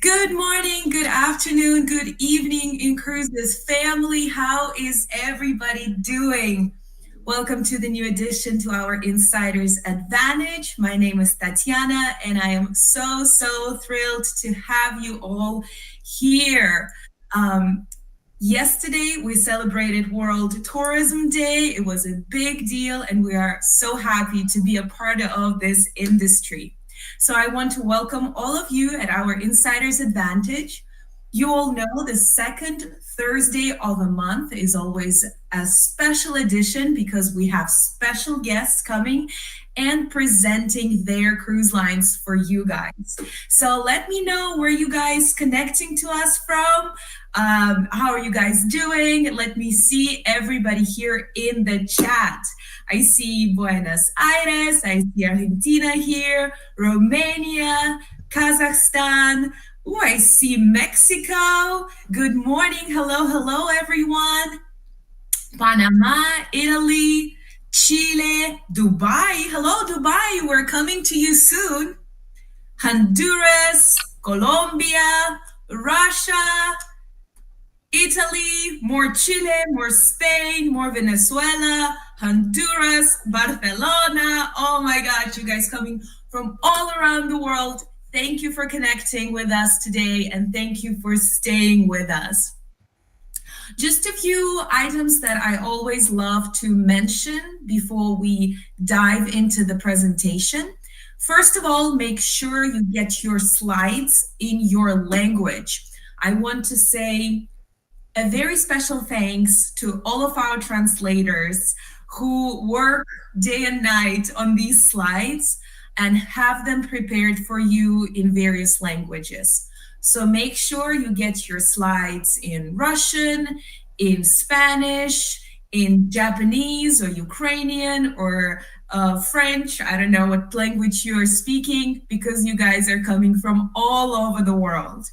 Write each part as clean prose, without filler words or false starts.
Good morning, good afternoon, good evening, inCruises family. How is everybody doing? Welcome to the new addition to our Insider's Advantage. My name is Tatiana, and I am so thrilled to have you all here. Yesterday, we celebrated World Tourism Day. It was a big deal, and we are so happy to be a part of this industry. So I want to welcome all of you at our Insider's Advantage. You all know the second Thursday of the month is always a special edition because we have special guests coming and presenting their cruise lines for you guys. So let me know where you guys connecting to us from. How are you guys doing? Let me see everybody here in the chat. I see Buenos Aires, I see Argentina here, Romania, Kazakhstan. Oh, I see Mexico. Good morning. Hello, everyone. Panama, Italy, Chile, Dubai. Hello, Dubai. We're coming to you soon. Honduras, Colombia, Russia, Italy, more Chile, more Spain, more Venezuela, Honduras, Barcelona. Oh my God, you guys coming from all around the world. Thank you for connecting with us today, and thank you for staying with us. Just a few items that I always love to mention before we dive into the presentation. First of all, make sure you get your slides in your language. I want to say a very special thanks to all of our translators who work day and night on these slides and have them prepared for you in various languages. So make sure you get your slides in Russian, in Spanish, in Japanese or Ukrainian or French. I don't know what language you are speaking because you guys are coming from all over the world.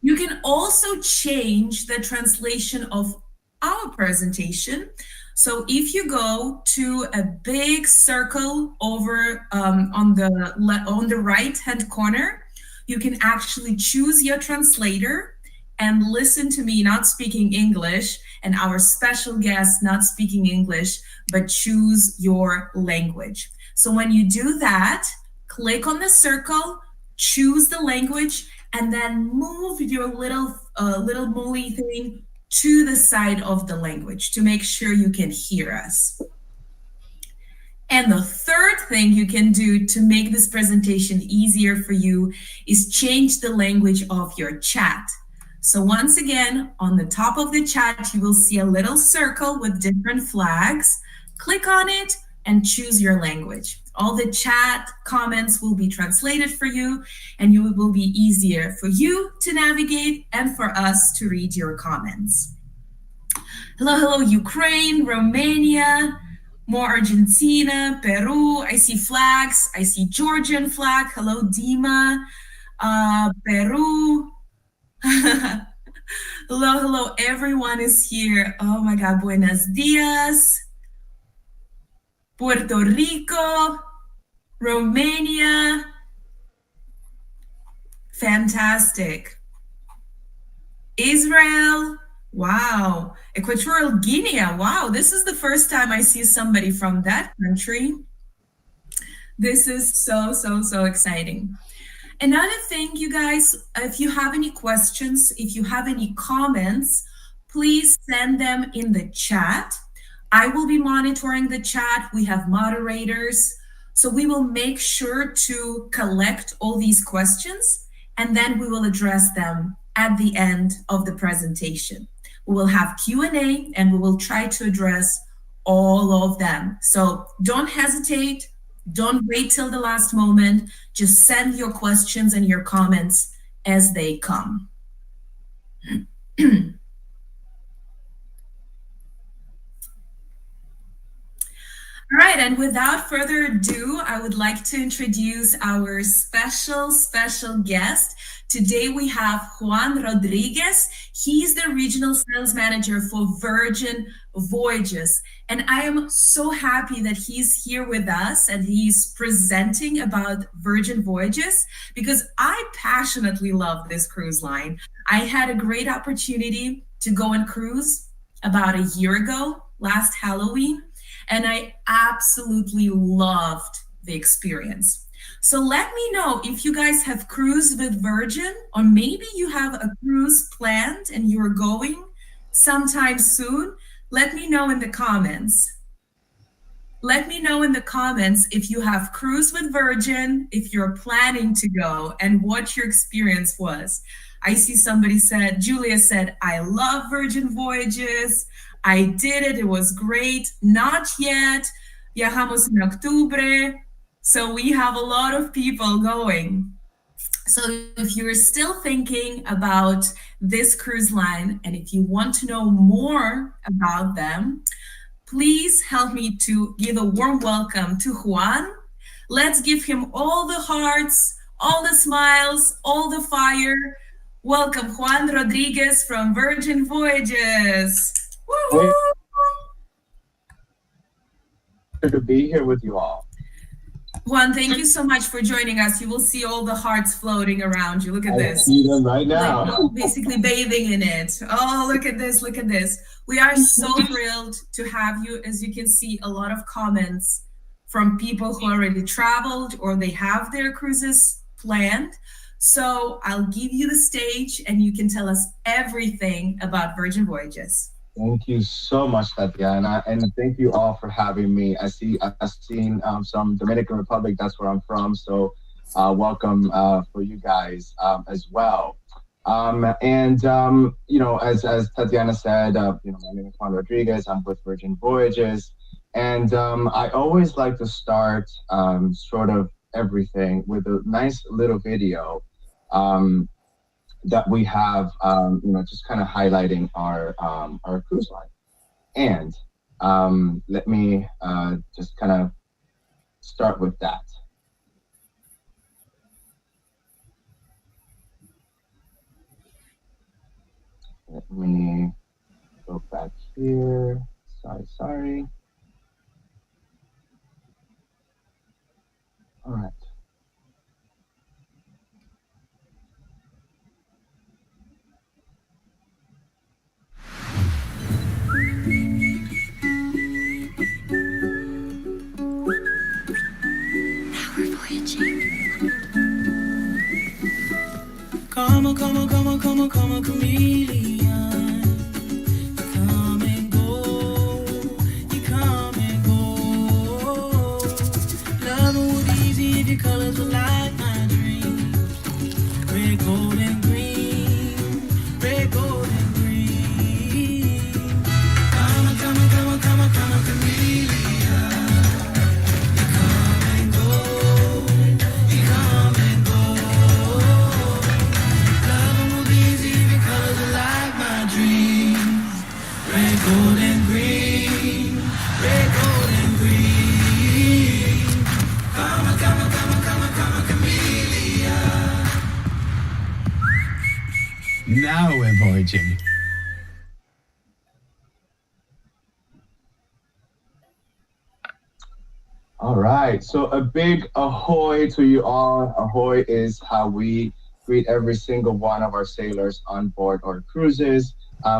You can also change the translation of our presentation. So if you go to a big circle over on the right-hand corner, you can actually choose your translator and listen to me not speaking English and our special guest not speaking English, but choose your language. So when you do that, click on the circle, choose the language, and then move your little molly thing to the side of the language to make sure you can hear us. And the third thing you can do to make this presentation easier for you is change the language of your chat. So once again, on the top of the chat, you will see a little circle with different flags. Click on it and choose your language. All the chat comments will be translated for you, and it will be easier for you to navigate and for us to read your comments. Hello, Ukraine, Romania, more Argentina, Peru. I see flags. I see Georgian flag. Hello, Dima. Peru. Hello, everyone is here. Oh my God, buenos dias. Puerto Rico, Romania. Fantastic. Israel. Wow. Equatorial Guinea. Wow. This is the first time I see somebody from that country. This is so exciting. Another thing, you guys, if you have any questions, if you have any comments, please send them in the chat. I will be monitoring the chat. We have moderators. So we will make sure to collect all these questions and then we will address them at the end of the presentation. We will have Q&A and we will try to address all of them. So don't hesitate. Don't wait till the last moment. Just send your questions and your comments as they come. All right, and without further ado, I would like to introduce our special guest. Today we have Juan Rodriguez. He's the regional sales manager for Virgin Voyages. And I am so happy that he's here with us and he's presenting about Virgin Voyages because I passionately love this cruise line. I had a great opportunity to go and cruise about a year ago, last Halloween. And I absolutely loved the experience. So let me know if you guys have cruised with Virgin, or maybe you have a cruise planned and you're going sometime soon. Let me know in the comments. Let me know in the comments if you have cruised with Virgin, if you're planning to go, and what your experience was. I see somebody said, Julia said, I love Virgin Voyages. I did it. It was great. Not yet. Viajamos en octubre. So we have a lot of people going. So if you're still thinking about this cruise line and if you want to know more about them, please help me to give a warm welcome to Juan. Let's give him all the hearts, all the smiles, all the fire. Welcome, Juan Rodriguez from Virgin Voyages. Woo-hoo! Good to be here with you all. Juan, thank you so much for joining us. You will see all the hearts floating around you. Look at this. I see them right now. Like, basically bathing in it. Oh, look at this. Look at this. We are so thrilled to have you. As you can see, a lot of comments from people who already traveled or they have their cruises planned. So I'll give you the stage and you can tell us everything about Virgin Voyages. Thank you so much, Tatiana, and thank you all for having me. I've seen some Dominican Republic. That's where I'm from. So welcome for you guys as well. You know, as Tatiana said, you know, my name is Juan Rodriguez. I'm with Virgin Voyages, and I always like to start sort of everything with a nice little video that we have, you know, just kind of highlighting our cruise line. And let me just kind of start with that. Let me go back here. Sorry. All right. Come on, chameleon. Come and go, you come and go. Loving would be easy if your colors were like my dreams. Red, gold, and green. Red, gold, and green. Come on, chameleon. You come and go, you come and go. Red, gold, and green. Red, gold, and green. Come on, chameleon. Now we're voyaging. All right, so a big ahoy to you all. Ahoy is how we greet every single one of our sailors on board our cruises.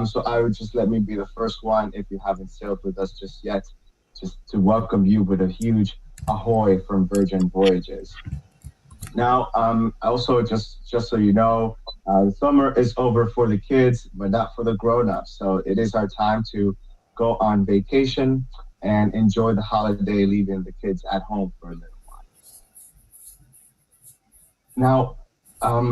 So I would just let me be the first one, if you haven't sailed with us just yet, just to welcome you with a huge ahoy from Virgin Voyages. Now, also just so you know, The summer is over for the kids, but not for the grown-ups. So it is our time to go on vacation and enjoy the holiday, leaving the kids at home for a little. Now,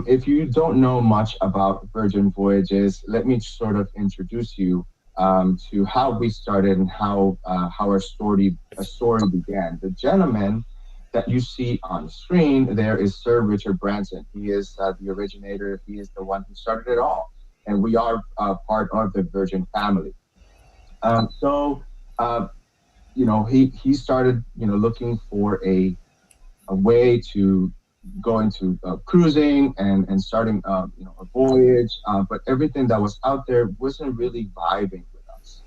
if you don't know much about Virgin Voyages, let me sort of introduce you to how we started and how our story began. The gentleman that you see on the screen there is Sir Richard Branson. He is the originator. He is the one who started it all, and we are part of the Virgin family. So, uh, he started looking for a way to go into cruising and starting a voyage, but everything that was out there wasn't really vibing with us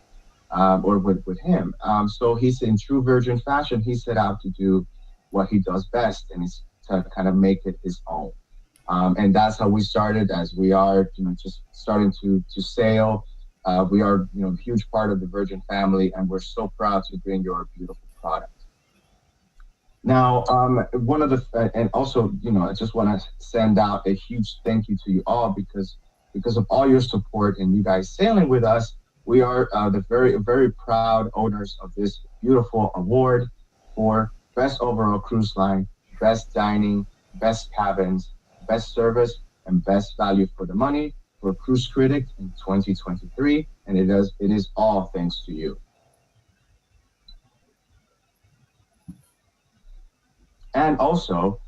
or with him. So he's in true Virgin fashion. He set out to do what he does best, and is to kind of make it his own. And that's how we started. As we are, just starting to sail. We are, a huge part of the Virgin family, and we're so proud to bring you our beautiful product. Now, one of and also, I just want to send out a huge thank you to you all because of all your support and you guys sailing with us. We are the very, very proud owners of this beautiful award for best overall cruise line, best dining, best cabins, best service, and best value for the money for Cruise Critic in 2023. And it is all thanks to you. And also,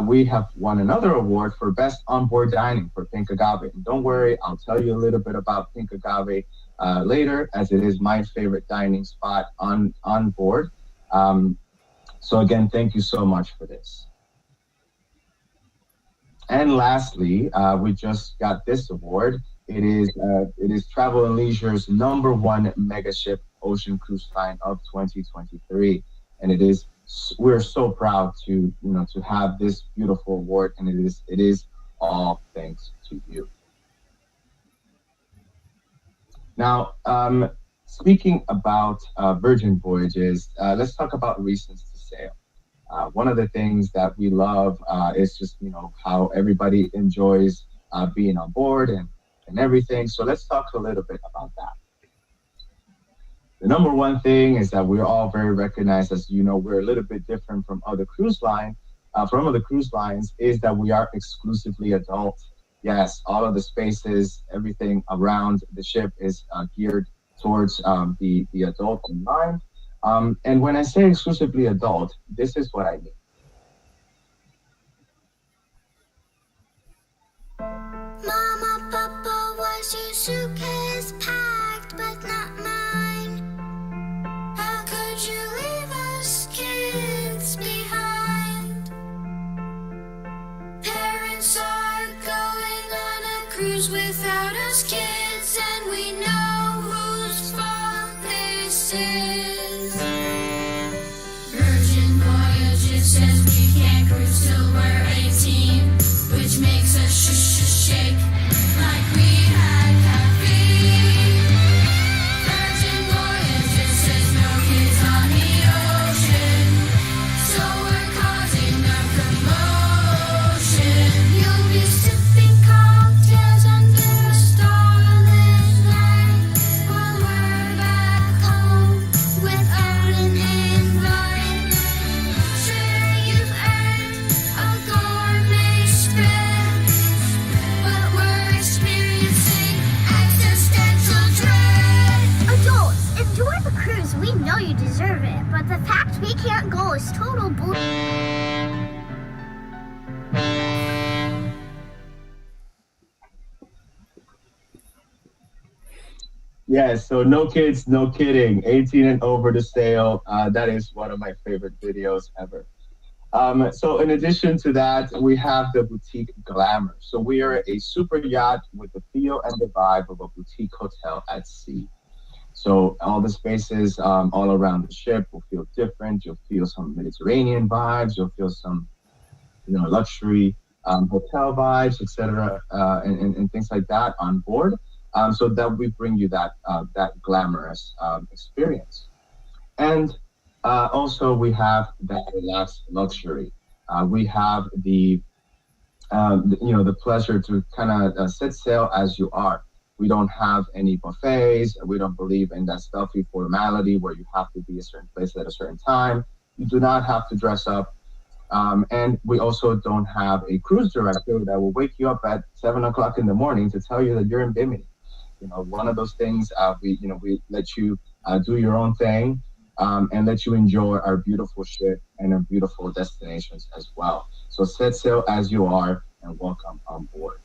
we have won another award for Best Onboard Dining for Pink Agave. And don't worry, I'll tell you a little bit about Pink Agave later, as it is my favorite dining spot on board. So again, thank you so much for this. And lastly, we just got this award. It is Travel and Leisure's #1 mega ship ocean cruise line of 2023, and we're so proud to have this beautiful award, and it is all thanks to you. Now, speaking about Virgin Voyages, let's talk about reasons to sail. One of the things that we love is just how everybody enjoys being on board and everything. So let's talk a little bit about that. The number one thing is that we're all very recognized as, we're a little bit different from other cruise lines, is that we are exclusively adult. Yes, all of the spaces, everything around the ship is geared towards the adult in mind. And when I say exclusively adult, this is what I mean. Mama, Papa, was your suitcase packed but not mine? How could you leave us kids behind? Parents are going on a cruise without us kids, and we know whose fault this is. Virgin Voyages says we can't cruise till we're 18, which makes us shake like we had caffeine. Virgin Voyages says no kids on the ocean, so we're causing a commotion. You'll be sipping cocktails under a starlit night while we're back home without an invite. Sure, you've earned a gourmet spread, but we're experiencing existential dread. Adults, enjoy the cruise. We know you deserve it, but the fact we can't go is total bull. Yes, so no kids, no kidding. 18 and over to sail. That is one of my favorite videos ever. So in addition to that, we have the boutique glamour. So we are a super yacht with the feel and the vibe of a boutique hotel at sea. So all the spaces all around the ship will feel different. You'll feel some Mediterranean vibes. You'll feel some, luxury hotel vibes, etc., and things like that on board. So that we bring you that glamorous experience. And also we have that relaxed luxury. We have the the pleasure to kind of set sail as you are. We don't have any buffets. We don't believe in that stuffy formality where you have to be a certain place at a certain time. You do not have to dress up. And we also don't have a cruise director that will wake you up at 7 o'clock in the morning to tell you that you're in Bimini. One of those things. We let you do your own thing, and let you enjoy our beautiful ship and our beautiful destinations as well. So set sail as you are, and welcome on board.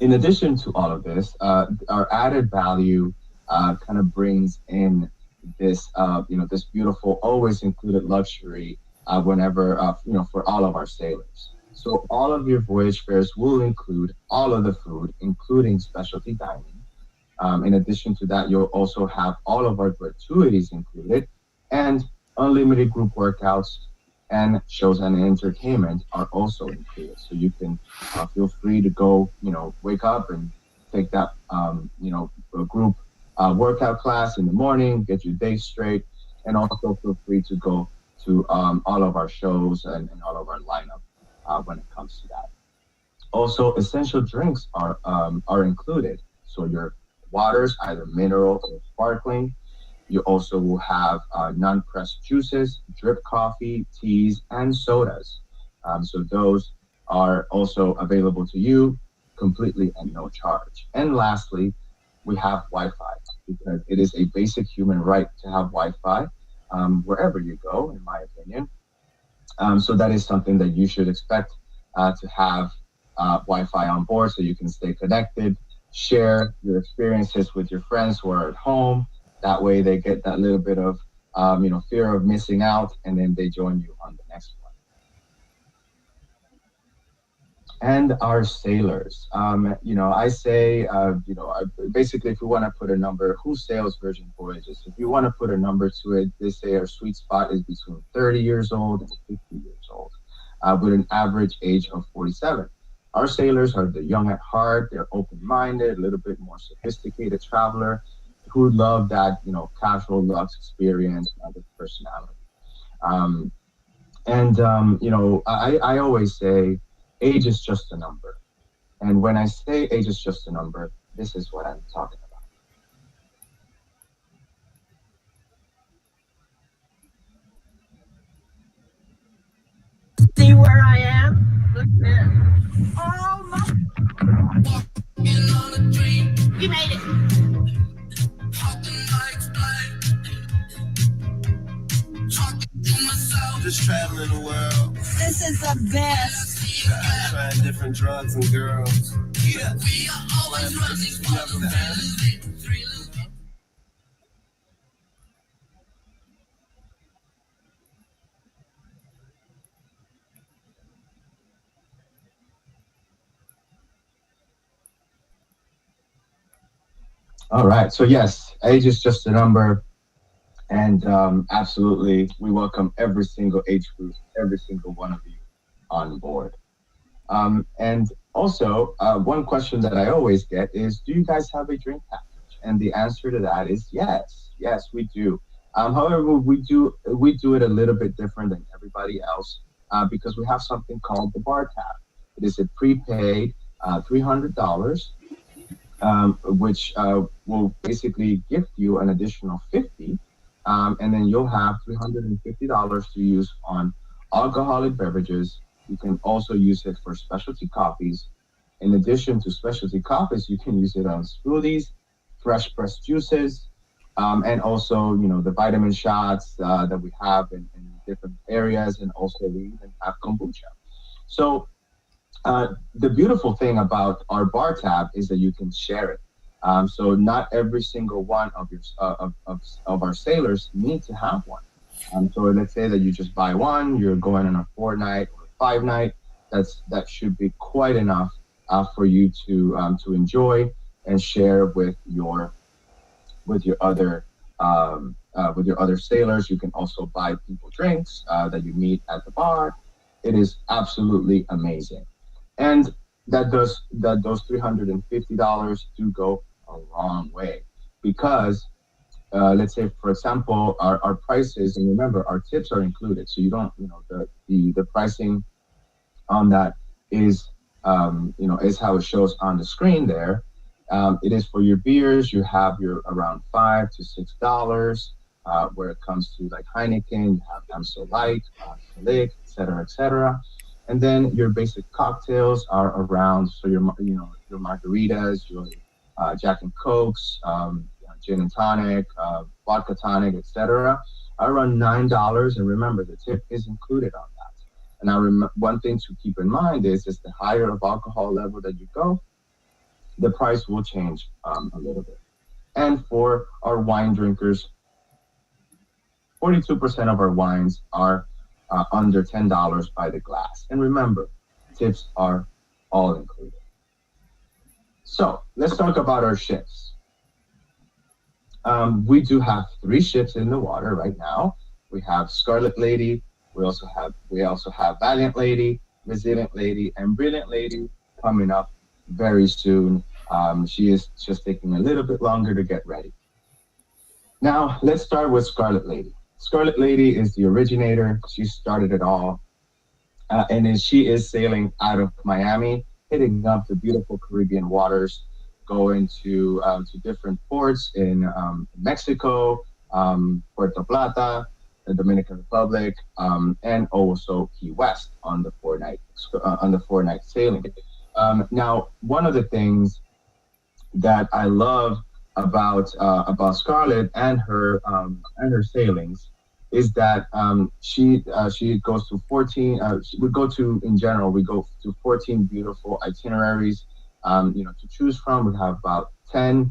In addition to all of this, our added value kind of brings in this beautiful, always included luxury whenever, for all of our sailors. So all of your voyage fares will include all of the food, including specialty dining. In addition to that, you'll also have all of our gratuities included, and unlimited group workouts and shows and entertainment are also included. So you can feel free to go, wake up and take that, a group workout class in the morning, get your day straight, and also feel free to go to all of our shows and all of our lineup when it comes to that. Also, essential drinks are included. So your waters, either mineral or sparkling. You also will have non-pressed juices, drip coffee, teas, and sodas. So those are also available to you completely at no charge. And lastly, we have Wi-Fi because it is a basic human right to have Wi-Fi wherever you go, in my opinion. So that is something that you should expect to have Wi-Fi on board so you can stay connected, share your experiences with your friends who are at home. That way they get that little bit of, fear of missing out, and then they join you on the next one. And our sailors, I say, basically, if we want to put a number, who sails Virgin Voyages? If you want to put a number to it, they say our sweet spot is between 30 years old and 50 years old, with an average age of 47. Our sailors are the young at heart, they're open-minded, a little bit more sophisticated traveler who love that, casual luxe experience and other personality. I always say, age is just a number. And when I say age is just a number, this is what I'm talking about. See where I am? Look at this. Oh my. Walking on a dream. You made it. Just traveling the world. This is the best. Trying different drugs and girls. Yeah. We are always running for the thrill. All right. So yes, age is just a number. And absolutely, we welcome every single age group, every single one of you on board. And also, one question that I always get is, do you guys have a drink package? And the answer to that is yes. Yes, we do. However, we do it a little bit different than everybody else because we have something called the bar tab. It is a prepaid $300, which will basically gift you an additional 50. And then you'll have $350 to use on alcoholic beverages. You can also use it for specialty coffees. In addition to specialty coffees, you can use it on smoothies, fresh pressed juices, and also, the vitamin shots that we have in different areas. And also we even have kombucha. So the beautiful thing about our bar tab is that you can share it. So not every single one of your of our sailors need to have one. So let's say that you just buy one, you're going on a 4-night or 5-night. That should be quite enough for you to enjoy and share with your other sailors. You can also buy people drinks that you meet at the bar. It is absolutely amazing, and those $350 do go a long way, because let's say, for example, our prices, and remember, our tips are included, so you don't, the pricing on that is, is how it shows on the screen there. It is for your beers. You have your around $5 to $6. Where it comes to like Heineken, you have Amstel Light, Slick, et cetera, et cetera. And then your basic cocktails are around, so your margaritas, your Jack and Cokes, gin and tonic, vodka tonic, etc., are around $9. And remember, the tip is included on that. And one thing to keep in mind is the higher of alcohol level that you go, the price will change a little bit. And for our wine drinkers, 42% of our wines are under $10 by the glass. And remember, tips are all included. So let's talk about our ships. We do have 3 ships in the water right now. We have Scarlet Lady. We also have Valiant Lady, Resilient Lady, and Brilliant Lady coming up very soon. She is just taking a little bit longer to get ready. Now, let's start with Scarlet Lady. Scarlet Lady is the originator. She started it all. And then she is sailing out of Miami, hitting up the beautiful Caribbean waters, going to different ports in Mexico, Puerto Plata, the Dominican Republic, and also Key West on the 4-night sailing. Now, one of the things that I love about Scarlet and her sailings is that she goes to 14. We go to 14 beautiful itineraries, to choose from. We have about 10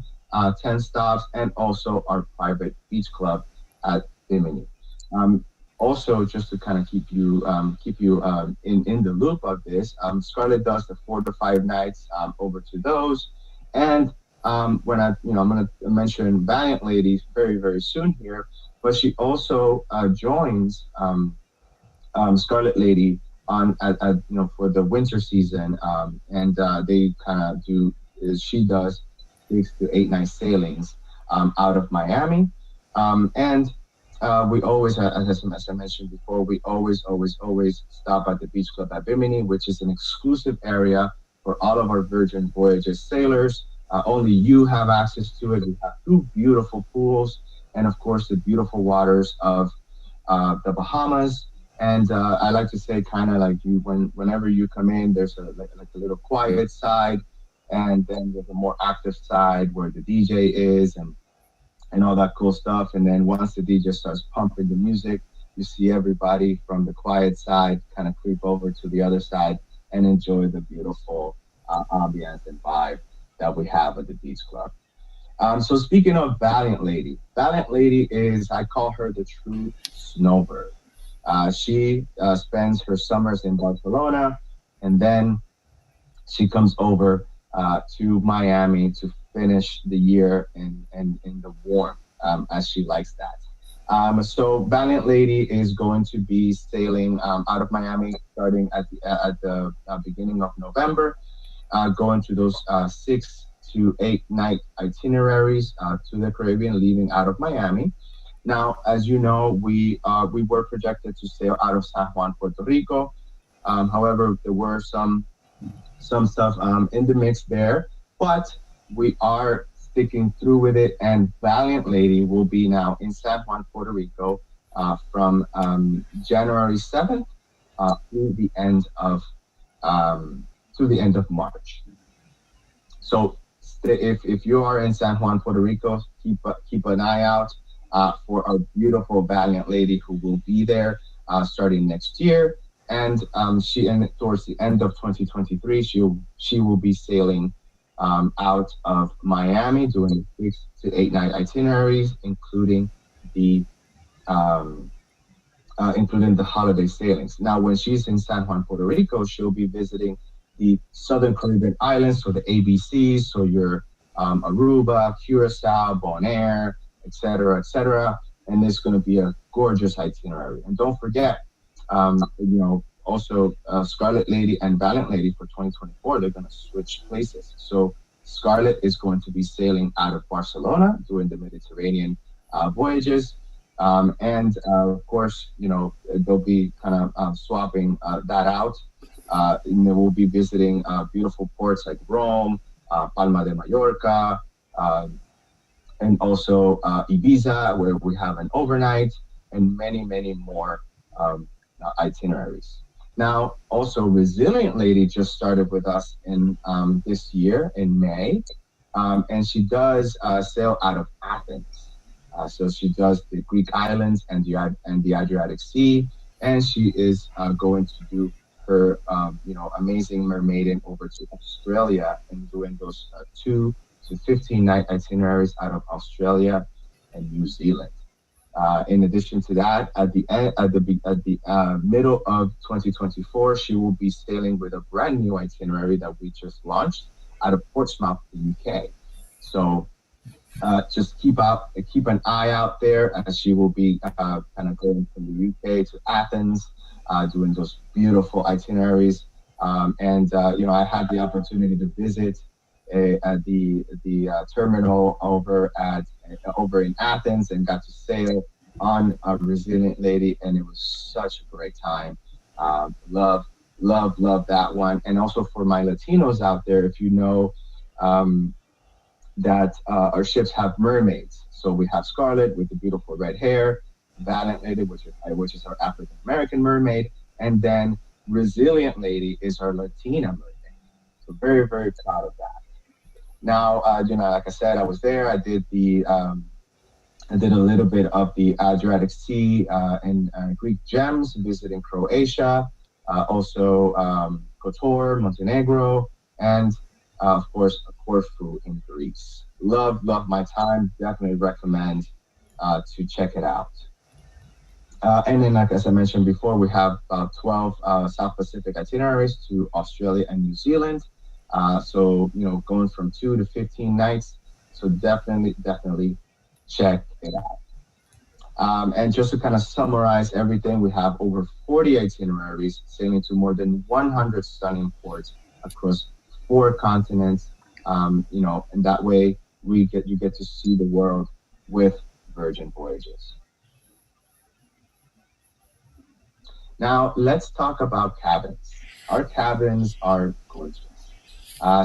stops, and also our private beach club at Bimini. Also, just to kind of keep you in the loop of this, Scarlett does the 4 to 5 nights over to those, and when I'm going to mention Valiant Ladies very, very soon here, but she also joins Scarlet Lady for the winter season, and they kind of do. She does 6 to 8 night sailings out of Miami, and we always, as I mentioned before, we always stop at the Beach Club at Bimini, which is an exclusive area for all of our Virgin Voyages sailors. Only you have access to it. We have 2 beautiful pools, and of course the beautiful waters of the Bahamas. And I like to say, kind of like whenever you come in, there's a little quiet side, and then there's a more active side where the DJ is and all that cool stuff. And then once the DJ starts pumping the music, you see everybody from the quiet side kind of creep over to the other side and enjoy the beautiful ambience and vibe that we have at the Beach Club. So speaking of Valiant Lady is, I call her the true snowbird. She spends her summers in Barcelona, and then she comes over to Miami to finish the year in the warm, as she likes that. So Valiant Lady is going to be sailing out of Miami starting at the beginning of November, going to those 6 to 8 night itineraries to the Caribbean, leaving out of Miami. Now, as you know, we were projected to sail out of San Juan, Puerto Rico. However, there were some stuff in the mix there, but we are sticking through with it, and Valiant Lady will be now in San Juan, Puerto Rico, from January 7th through the end of March. So if you are in San Juan, Puerto Rico, keep an eye out for our beautiful Valiant Lady who will be there starting next year. And towards the end of 2023, she will be sailing out of Miami, doing 6 to 8 night itineraries, including the holiday sailings. Now, when she's in San Juan, Puerto Rico, she'll be visiting the Southern Caribbean islands, so the ABCs, so your Aruba, Curacao, Bonaire, et cetera, and it's going to be a gorgeous itinerary. And don't forget, also Scarlet Lady and Valiant Lady for 2024, they're going to switch places. So Scarlet is going to be sailing out of Barcelona, doing the Mediterranean Voyages. And of course, they'll be kind of swapping that out. And they will be visiting beautiful ports like Rome, Palma de Mallorca, and also Ibiza, where we have an overnight, and many, many more itineraries. Now, also, Resilient Lady just started with us in this year in May, and she does sail out of Athens. So she does the Greek islands and the Adriatic Sea, and she is going to do her amazing mermaiding over to Australia and doing those 2 to 15 night itineraries out of Australia and New Zealand. In addition to that, at the middle of 2024, she will be sailing with a brand new itinerary that we just launched out of Portsmouth, the UK. So just keep an eye out there, as she will be kind of going from the UK to Athens, doing those beautiful itineraries. I had the opportunity to visit at the terminal over in Athens, and got to sail on a Resilient Lady, and it was such a great time. Love that one. And also for my Latinos out there, if you know that our ships have mermaids. So we have Scarlet with the beautiful red hair, Valiant Lady, which is our African American mermaid, and then Resilient Lady is our Latina mermaid. So very, very proud of that. Now, like I said, I was there. I did a little bit of the Adriatic Sea and Greek gems, visiting Croatia, also Kotor, Montenegro, and of course, Corfu in Greece. Love my time. Definitely recommend to check it out. And then, like as I mentioned before, we have 12 South Pacific itineraries to Australia and New Zealand. So going from 2 to 15 nights. So definitely check it out. And just to kind of summarize everything, we have over 40 itineraries sailing to more than 100 stunning ports across 4 continents. And that way you get to see the world with Virgin Voyages. Now let's talk about cabins. Our cabins are gorgeous.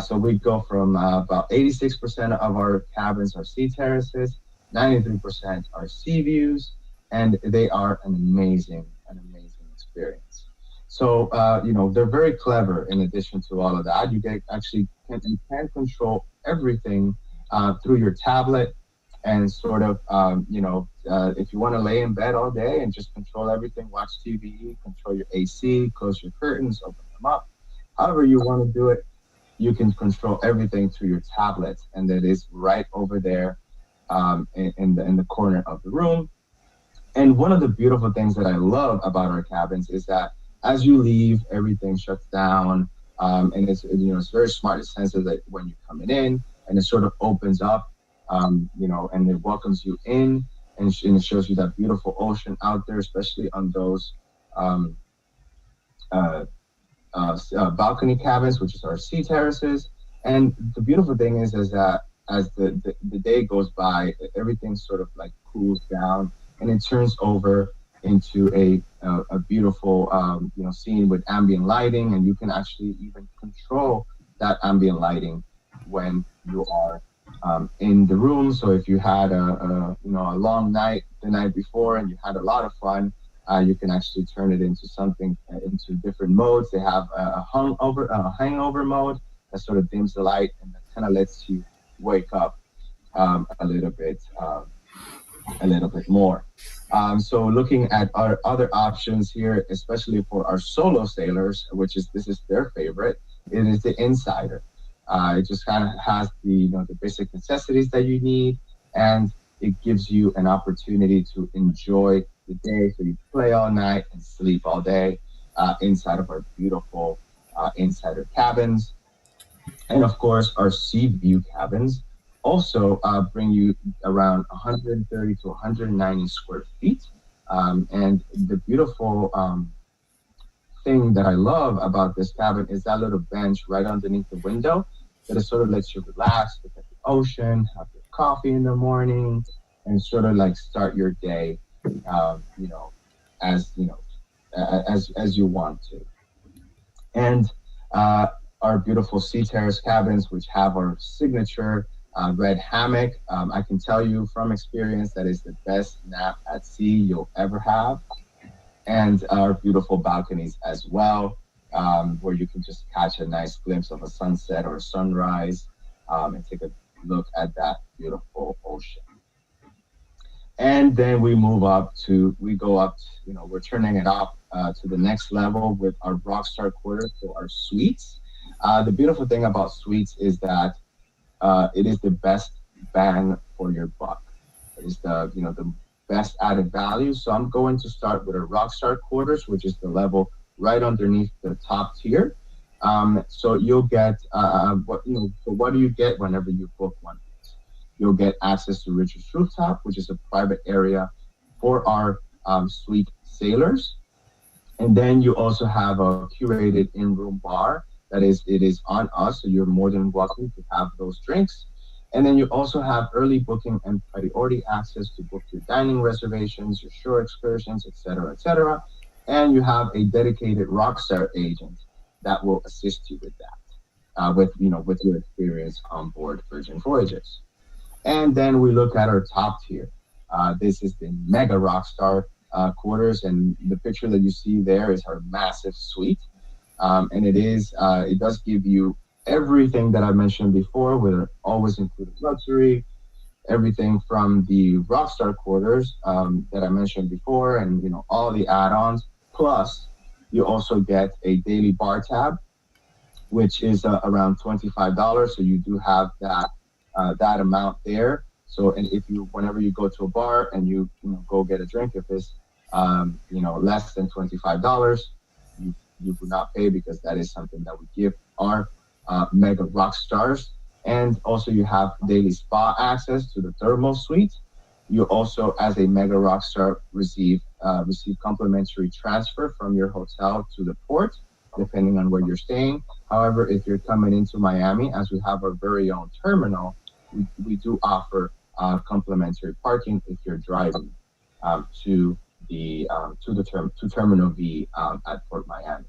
So we go from about 86% of our cabins are sea terraces, 93% are sea views, and they are an amazing experience. So they're very clever. In addition to all of that, you can control everything through your tablet, and sort of if you want to lay in bed all day and just control everything, watch TV, control your AC, close your curtains, open them up, however you want to do it, you can control everything through your tablet, and that is right over there in the corner of the room. And one of the beautiful things that I love about our cabins is that as you leave, everything shuts down, and it's very smart in the sense that when you're coming in, and it sort of opens up, and it welcomes you in, and it shows you that beautiful ocean out there, especially on those balcony cabins, which is our sea terraces. And the beautiful thing is that as the day goes by, everything sort of like cools down, and it turns over into a beautiful scene with ambient lighting, and you can actually even control that ambient lighting when you are in the room. So if you had a long night the night before and you had a lot of fun, you can actually turn it into something into different modes. They have a hangover mode that sort of dims the light and that kind of lets you wake up a little bit more. So looking at our other options here, especially for our solo sailors, this is their favorite, it is the Insider. It just kind of has the basic necessities that you need, and it gives you an opportunity to enjoy the day. So you play all night and sleep all day inside of our beautiful Insider cabins. And of course, our Sea View cabins also bring you around 130 to 190 square feet. And the beautiful thing that I love about this cabin is that little bench right underneath the window that it sort of lets you relax, look at the ocean, have your coffee in the morning, and sort of like start your day, you know, as you know, as you want to. And uh, our beautiful sea terrace cabins, which have our signature red hammock. I can tell you from experience that is the best nap at sea you'll ever have. And our beautiful balconies as well, where you can just catch a nice glimpse of a sunset or a sunrise, and take a look at that beautiful ocean. And then we go up, we're turning it up to the next level with our Rockstar quarters, so our suites. The beautiful thing about suites is that it is the best bang for your buck. It is the best added value. So I'm going to start with a Rockstar quarters, which is the level right underneath the top tier. So you'll get so what do you get whenever you book one? You'll get access to Richard's Rooftop, which is a private area for our suite sailors. And then you also have a curated in-room bar it is on us, so you're more than welcome to have those drinks. And then you also have early booking and priority access to book your dining reservations, your shore excursions, etc., etc. And you have a dedicated Rockstar agent that will assist you with that, with your experience on board Virgin Voyages. And then we look at our top tier. This is the Mega Rockstar quarters, and the picture that you see there is our massive suite. And it does give you everything that I mentioned before, with an always included luxury, everything from the Rockstar quarters that I mentioned before, and all the add-ons. Plus, you also get a daily bar tab, which is around $25. So you do have that amount there. So, and if whenever you go to a bar and go get a drink, if it's less than $25, you would not pay, because that is something that we give our mega rock stars. And also you have daily spa access to the thermal suite. You also, as a mega rock star, receive complimentary transfer from your hotel to the port, depending on where you're staying. However, if you're coming into Miami, as we have our very own terminal, we do offer complimentary parking if you're driving to Terminal V at Port Miami.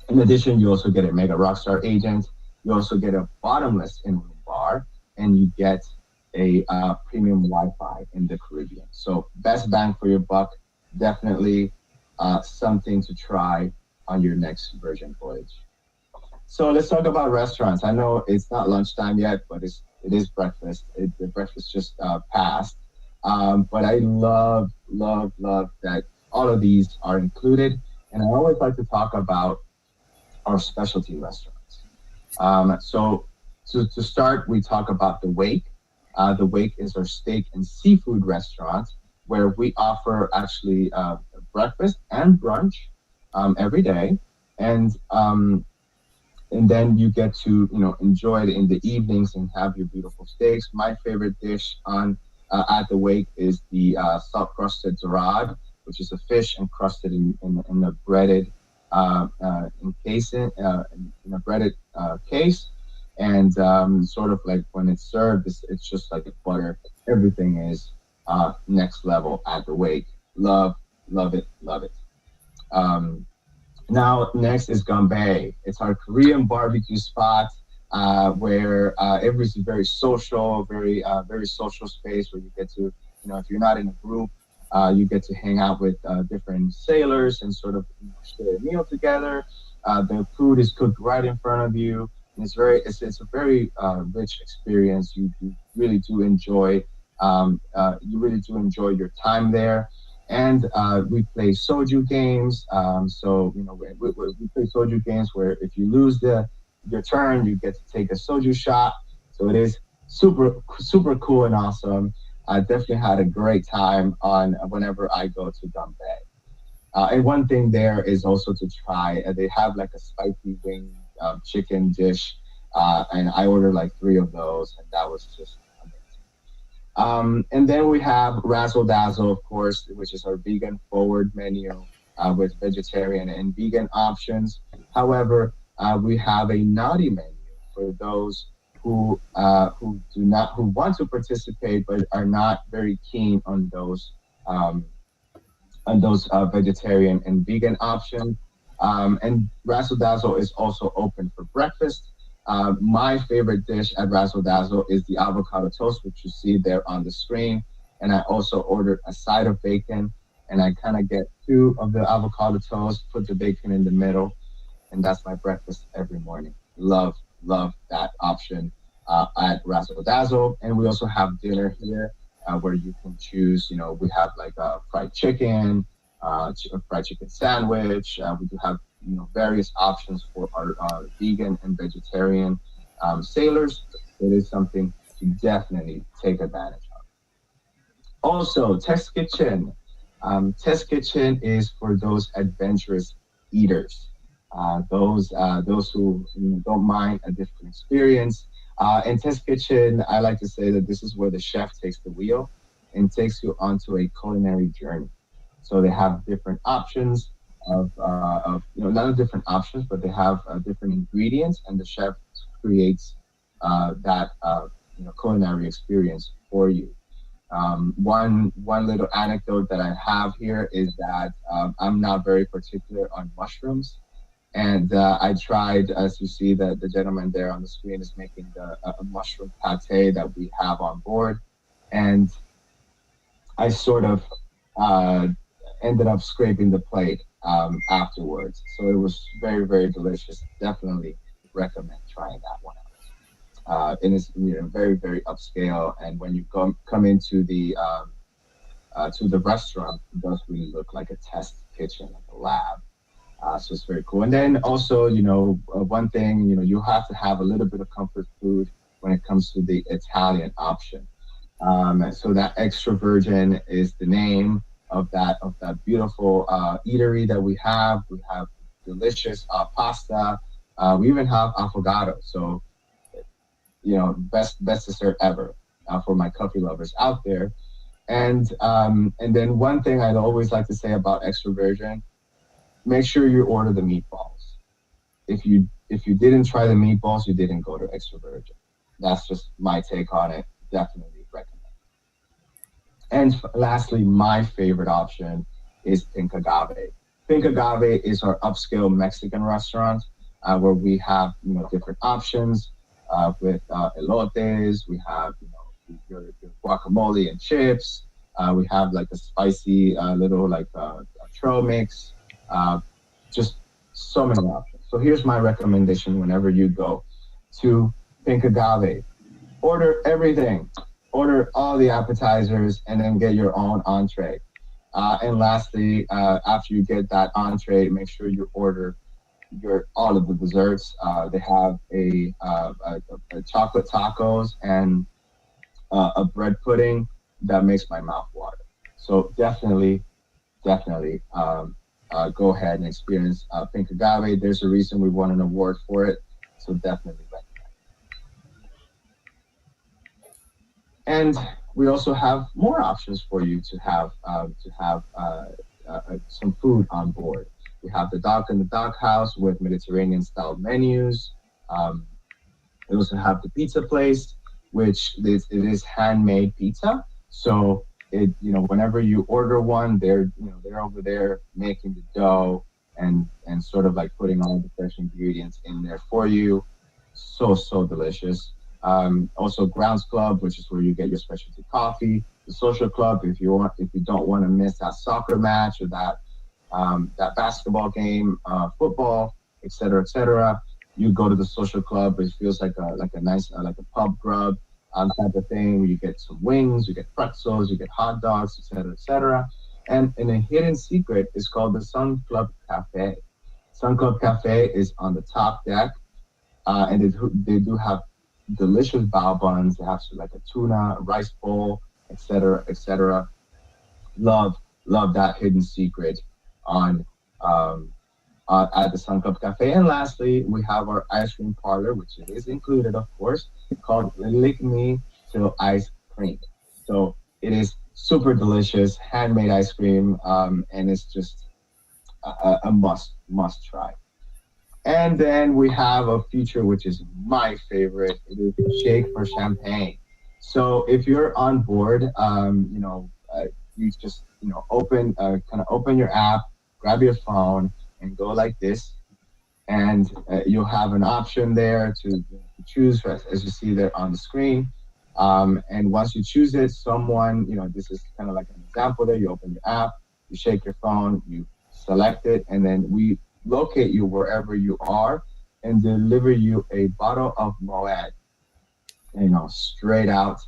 In addition, you also get a Mega Rockstar agent. You also get a bottomless in-room bar, and you get a premium Wi-Fi in the Caribbean. So best bang for your buck. Definitely something to try on your next Virgin voyage. So let's talk about restaurants. I know it's not lunchtime yet, but it is breakfast. The breakfast just passed. But I love that all of these are included. And I always like to talk about our specialty restaurants. So to start, we talk about The Wake. The Wake is our steak and seafood restaurant, where we offer actually breakfast and brunch every day. And then you get to enjoy it in the evenings and have your beautiful steaks. My favorite dish at The Wake is the salt crusted dorade, which is a fish encrusted in a breaded in a breaded case, and sort of like when it's served, it's just like a butter. Everything is next level at The Wake. Love it. Now next is Gambay. It's our Korean barbecue spot where everybody's very social, very social space where you get to, if you're not in a group, you get to hang out with different sailors and sort of share a meal together. The food is cooked right in front of you, and it's a very rich experience. You really do enjoy your time there. And we play soju games. So we play soju games where if you lose your turn, you get to take a soju shot. So it is super cool and awesome. I definitely had a great time whenever I go to Gambay. And one thing there is also to try. They have like a spicy wing chicken dish, and I ordered like 3 of those, and that was just amazing. And then we have Razzle Dazzle, of course, which is our vegan forward menu with vegetarian and vegan options. However, we have a naughty menu for those who want to participate but are not very keen um, on those vegetarian and vegan options. And Razzle Dazzle is also open for breakfast. My favorite dish at Razzle Dazzle is the avocado toast, which you see there on the screen. And I also ordered a side of bacon, and I kind of get two of the avocado toast, put the bacon in the middle, and that's my breakfast every morning. Love that option at Razzle Dazzle. And we also have dinner here where you can choose. We have like fried chicken, a fried chicken sandwich. We do have various options for our vegan and vegetarian sailors. It is something to definitely take advantage of. Also, Test Kitchen. Test Kitchen is for those adventurous eaters, those who don't mind a different experience. In Test Kitchen, I like to say that this is where the chef takes the wheel and takes you onto a culinary journey. So they have different options of not different options, but they have different ingredients, and the chef creates that culinary experience for you. One little anecdote that I have here is that I'm not very particular on mushrooms, and I tried, as you see, that the gentleman there on the screen is making a mushroom pate that we have on board, and I sort of uh, ended up scraping the plate afterwards. So it was very, very delicious. Definitely recommend trying that one out. And it's very, very upscale. And when you come into to the restaurant, it does really look like a test kitchen, like a lab. So it's very cool. And then also, one thing, you have to have a little bit of comfort food when it comes to the Italian option. So that extra virgin is the name of that beautiful eatery that we have. We have delicious pasta. We even have affogato. So best dessert ever for my coffee lovers out there. And then one thing I'd always like to say about extra virgin: make sure you order the meatballs. If you didn't try the meatballs, you didn't go to extra virgin. That's just my take on it. Definitely recommend. And lastly, my favorite option is Pink Agave. Pink Agave is our upscale Mexican restaurant where we have different options with elotes. We have your guacamole and chips. We have like a spicy little like trail mix. Just so many options. So here's my recommendation: whenever you go to Pink Agave, order everything. Order all the appetizers and then get your own entree. And lastly, after you get that entree, make sure you order your all of the desserts. They have a chocolate tacos and a bread pudding that makes my mouth water. So definitely go ahead and experience Pink Agave. There's a reason we won an award for it. So definitely recommend. And we also have more options for you to have some food on board. We have the Dog in the Dog House with Mediterranean style menus. We also have the pizza place, which it is handmade pizza. So whenever you order one, they're over there making the dough and sort of like putting all the fresh ingredients in there for you. So delicious. Also Grounds Club, which is where you get your specialty coffee. The Social Club, if you don't want to miss that soccer match or that basketball game, football, etc. You go to the Social Club. It feels like a nice like a pub grub type of thing, where you get some wings, you get pretzels, you get hot dogs, etc. And a hidden secret is called the Sun Club Cafe. Sun Club Cafe is on the top deck, and they do have delicious bao buns. They have like a tuna, rice bowl, etc. Love that hidden secret on at the Sun Club Cafe. And lastly, we have our ice cream parlor, which is included, of course, called Lick Me Till Ice Cream. So it is super delicious, handmade ice cream, and it's just a must try. And then we have a feature which is my favorite. It is Shake for Champagne. So if you're on board, you just open kind of open your app, grab your phone, and go like this, and you'll have an option there to choose as you see there on the screen. And once you choose it, this is kind of like an example there. You open your app, you shake your phone, you select it, and then we locate you wherever you are and deliver you a bottle of Moet, straight out.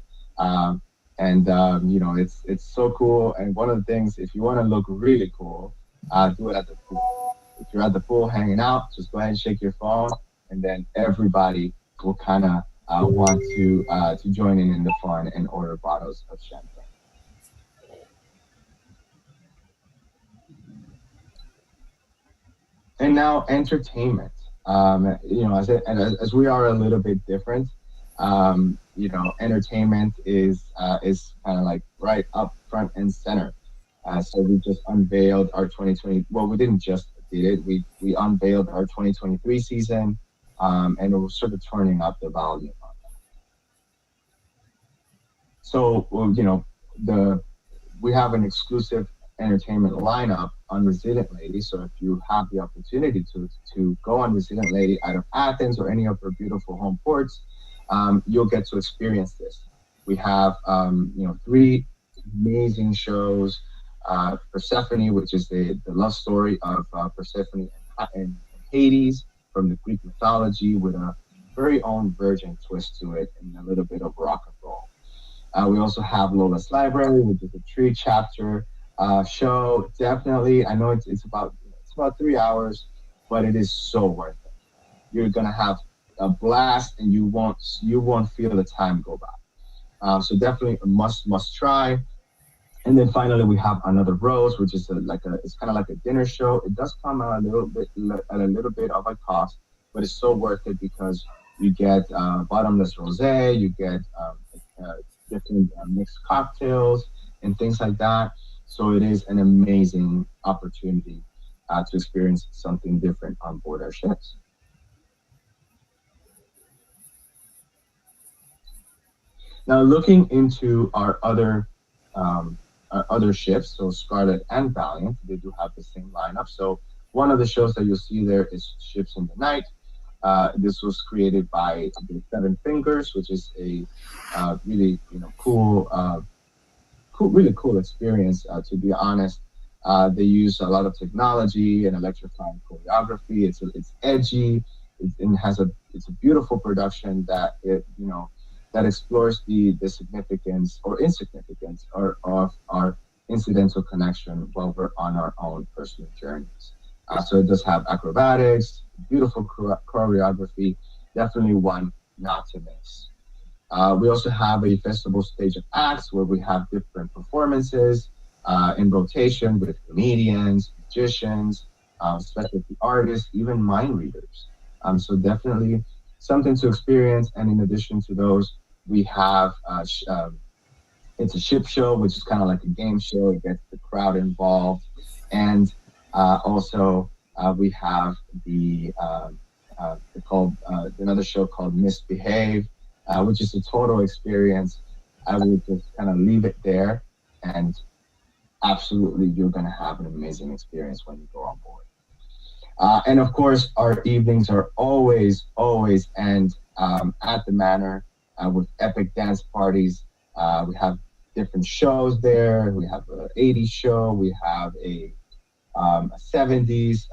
It's so cool. And one of the things, if you want to look really cool, do it at the pool. If you're at the pool hanging out, just go ahead and shake your phone, and then everybody will kind of want to join in the fun and order bottles of champagne. And now entertainment. As we are a little bit different, entertainment is kind of like right up front and center. So we just unveiled our 2020. Well, we didn't just did it. We unveiled our 2023 season, and we're sort of turning up the volume on that. So, we have an exclusive entertainment lineup on Resilient Lady. So if you have the opportunity to go on Resilient Lady out of Athens or any of her beautiful home ports, you'll get to experience this. We have, 3 amazing shows. Persephone, which is the love story of Persephone and Hades from the Greek mythology, with a very own Virgin twist to it and a little bit of rock and roll. We also have Lola's Library, which is a 3-chapter show. Definitely, I know it's about 3 hours, but it is so worth it. You're gonna have a blast, and you won't feel the time go by. So definitely a must try. And then finally, we have Another Rose, which is it's kind of like a dinner show. It does come at a little bit of a cost, but it's so worth it because you get bottomless rosé, you get different mixed cocktails and things like that. So it is an amazing opportunity to experience something different on board our ships. Now, looking into our other ships, so Scarlet and Valiant, they do have the same lineup. So one of the shows that you'll see there is Ships in the Night. This was created by the Seven Fingers, which is a really really cool experience. To be honest, they use a lot of technology and electrifying choreography. It's edgy. It's a beautiful production that that explores the significance or insignificance of our incidental connection while we're on our own personal journeys. So it does have acrobatics, beautiful choreography, definitely one not to miss. We also have a festival stage of acts where we have different performances in rotation with comedians, magicians, specialty artists, even mind readers. So definitely something to experience. And in addition to those, we have it's a ship show, which is kind of like a game show. It gets the crowd involved. And also we have another show called Misbehave, which is a total experience. I would just kind of leave it there, and absolutely you're going to have an amazing experience when you go on board. And of course, our evenings are always end at the Manor with epic dance parties. We have different shows there. We have an 80s show. We have a 70s,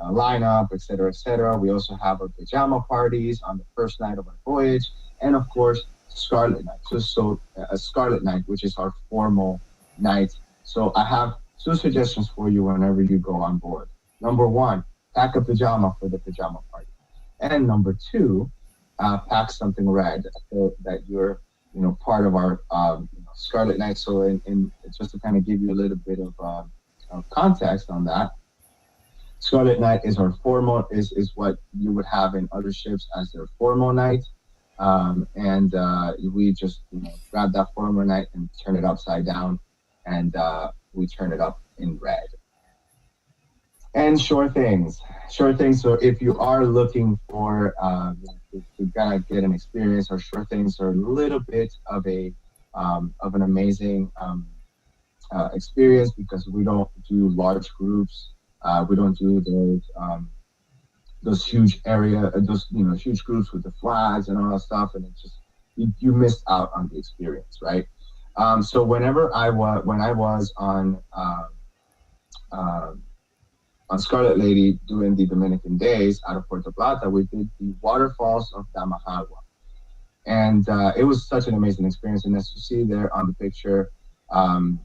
lineup, et cetera, et cetera. We also have our pajama parties on the first night of our voyage. And of course, Scarlet Night. So a Scarlet Night, which is our formal night. So I have 2 suggestions for you whenever you go on board. Number 1, pack a pajama for the pajama party. And number 2, pack something red so that you're, part of our Scarlet Night. So in just to kind of give you a little bit of context on that, Scarlet Night is our formal, is what you would have in other ships as their formal night. And we just grab that formal night and turn it upside down, and we turn it up in red. And sure things. So if you are looking for to kind of get an experience, or sure things are a little bit of an amazing experience, because we don't do large groups. We don't do those huge those huge groups with the flags and all that stuff, and it just you missed out on the experience, right? So when I was um, on Scarlet Lady doing the Dominican days out of Puerto Plata, we did the waterfalls of Damajagua, and it was such an amazing experience. And as you see there on the picture, um,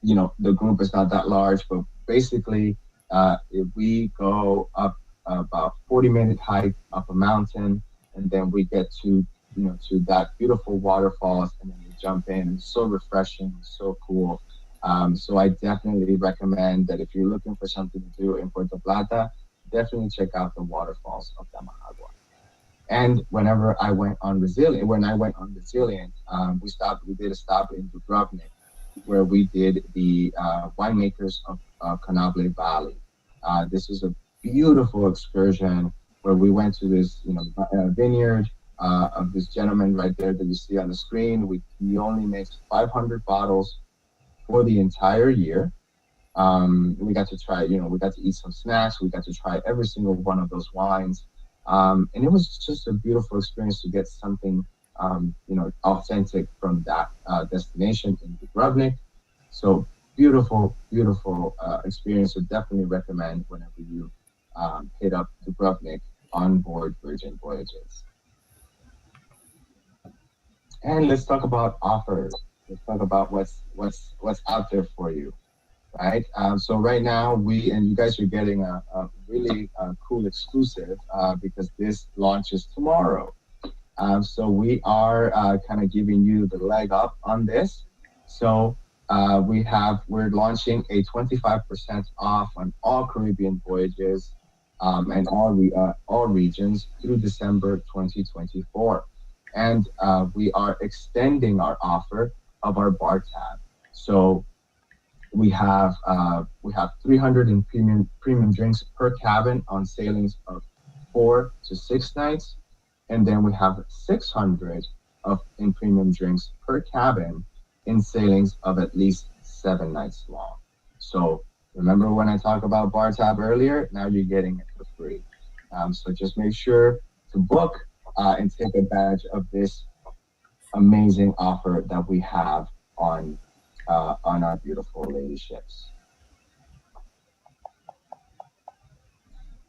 the group is not that large, but basically, if we go up about 40-minute hike up a mountain, and then we get to that beautiful waterfalls, and then we jump in. It's so refreshing, so cool. So I definitely recommend that if you're looking for something to do in Puerto Plata, definitely check out the waterfalls of Damajagua. And when I went on Resilient, we did a stop in Dubrovnik, where we did the winemakers of Canable Valley. This is a beautiful excursion where we went to this, vineyard of this gentleman right there that you see on the screen. He only makes 500 bottles for the entire year. We got to try, we got to eat some snacks. We got to try every single one of those wines. And it was just a beautiful experience to get something, authentic from that destination in Dubrovnik. So beautiful, beautiful experience. So definitely recommend whenever you hit up Dubrovnik on board Virgin Voyages. And let's talk about offers. Let's talk about what's out there for you, right? So right now and you guys are getting a really cool exclusive because this launches tomorrow. So we are kind of giving you the leg up on this. So we're launching a 25% off on all Caribbean voyages and all regions through December 2024. And we are extending our offer of our bar tab. So we have 300 in premium drinks per cabin on sailings of 4 to 6 nights, and then we have 600 in premium drinks per cabin in sailings of at least 7 nights long. So remember when I talked about bar tab earlier? Now you're getting it for free. So just make sure to book and take advantage of this amazing offer that we have on our beautiful lady ships.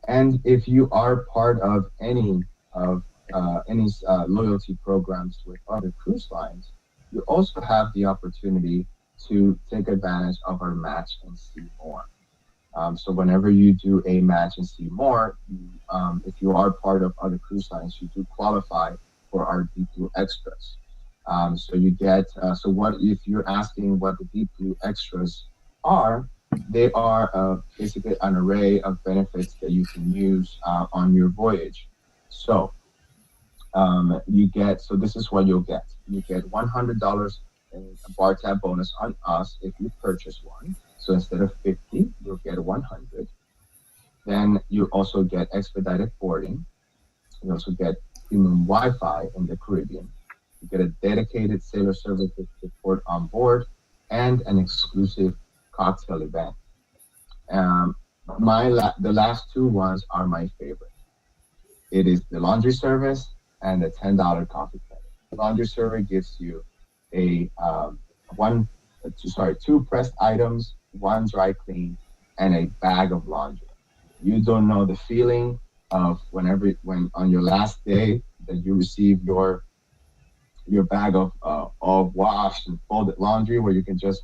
And if you are part of any loyalty programs with other cruise lines, you also have the opportunity to take advantage of our match and see more. So whenever you do a match and see more, if you are part of other cruise lines, you do qualify for our Deep Blue Extras. So you get, so what if you're asking what the Deep Blue Extras are? They are basically an array of benefits that you can use on your voyage. So so this is what you'll get. You get $100 in a bar tab bonus on us if you purchase one. So instead of 50, you'll get 100. Then you also get expedited boarding. You also get premium Wi-Fi in the Caribbean. You get a dedicated sailor service support on board and an exclusive cocktail event. The last two ones are my favorite. It is the laundry service and the $10 coffee credit. The laundry service gives you two pressed items, one dry clean, and a bag of laundry. You don't know the feeling of when on your last day that you receive your bag of all washed and folded laundry, where you can just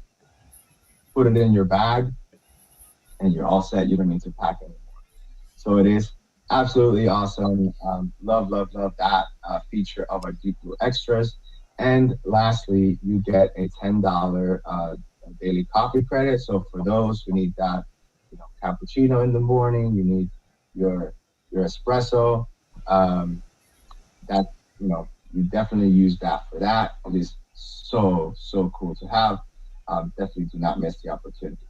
put it in your bag and you're all set. You don't need to pack anymore. So it is absolutely awesome. Love that feature of our Deep Blue Extras. And lastly, you get a $10 daily coffee credit. So for those who need that, cappuccino in the morning, you need your espresso. You definitely use that for that. It is so cool to have. Definitely do not miss the opportunity.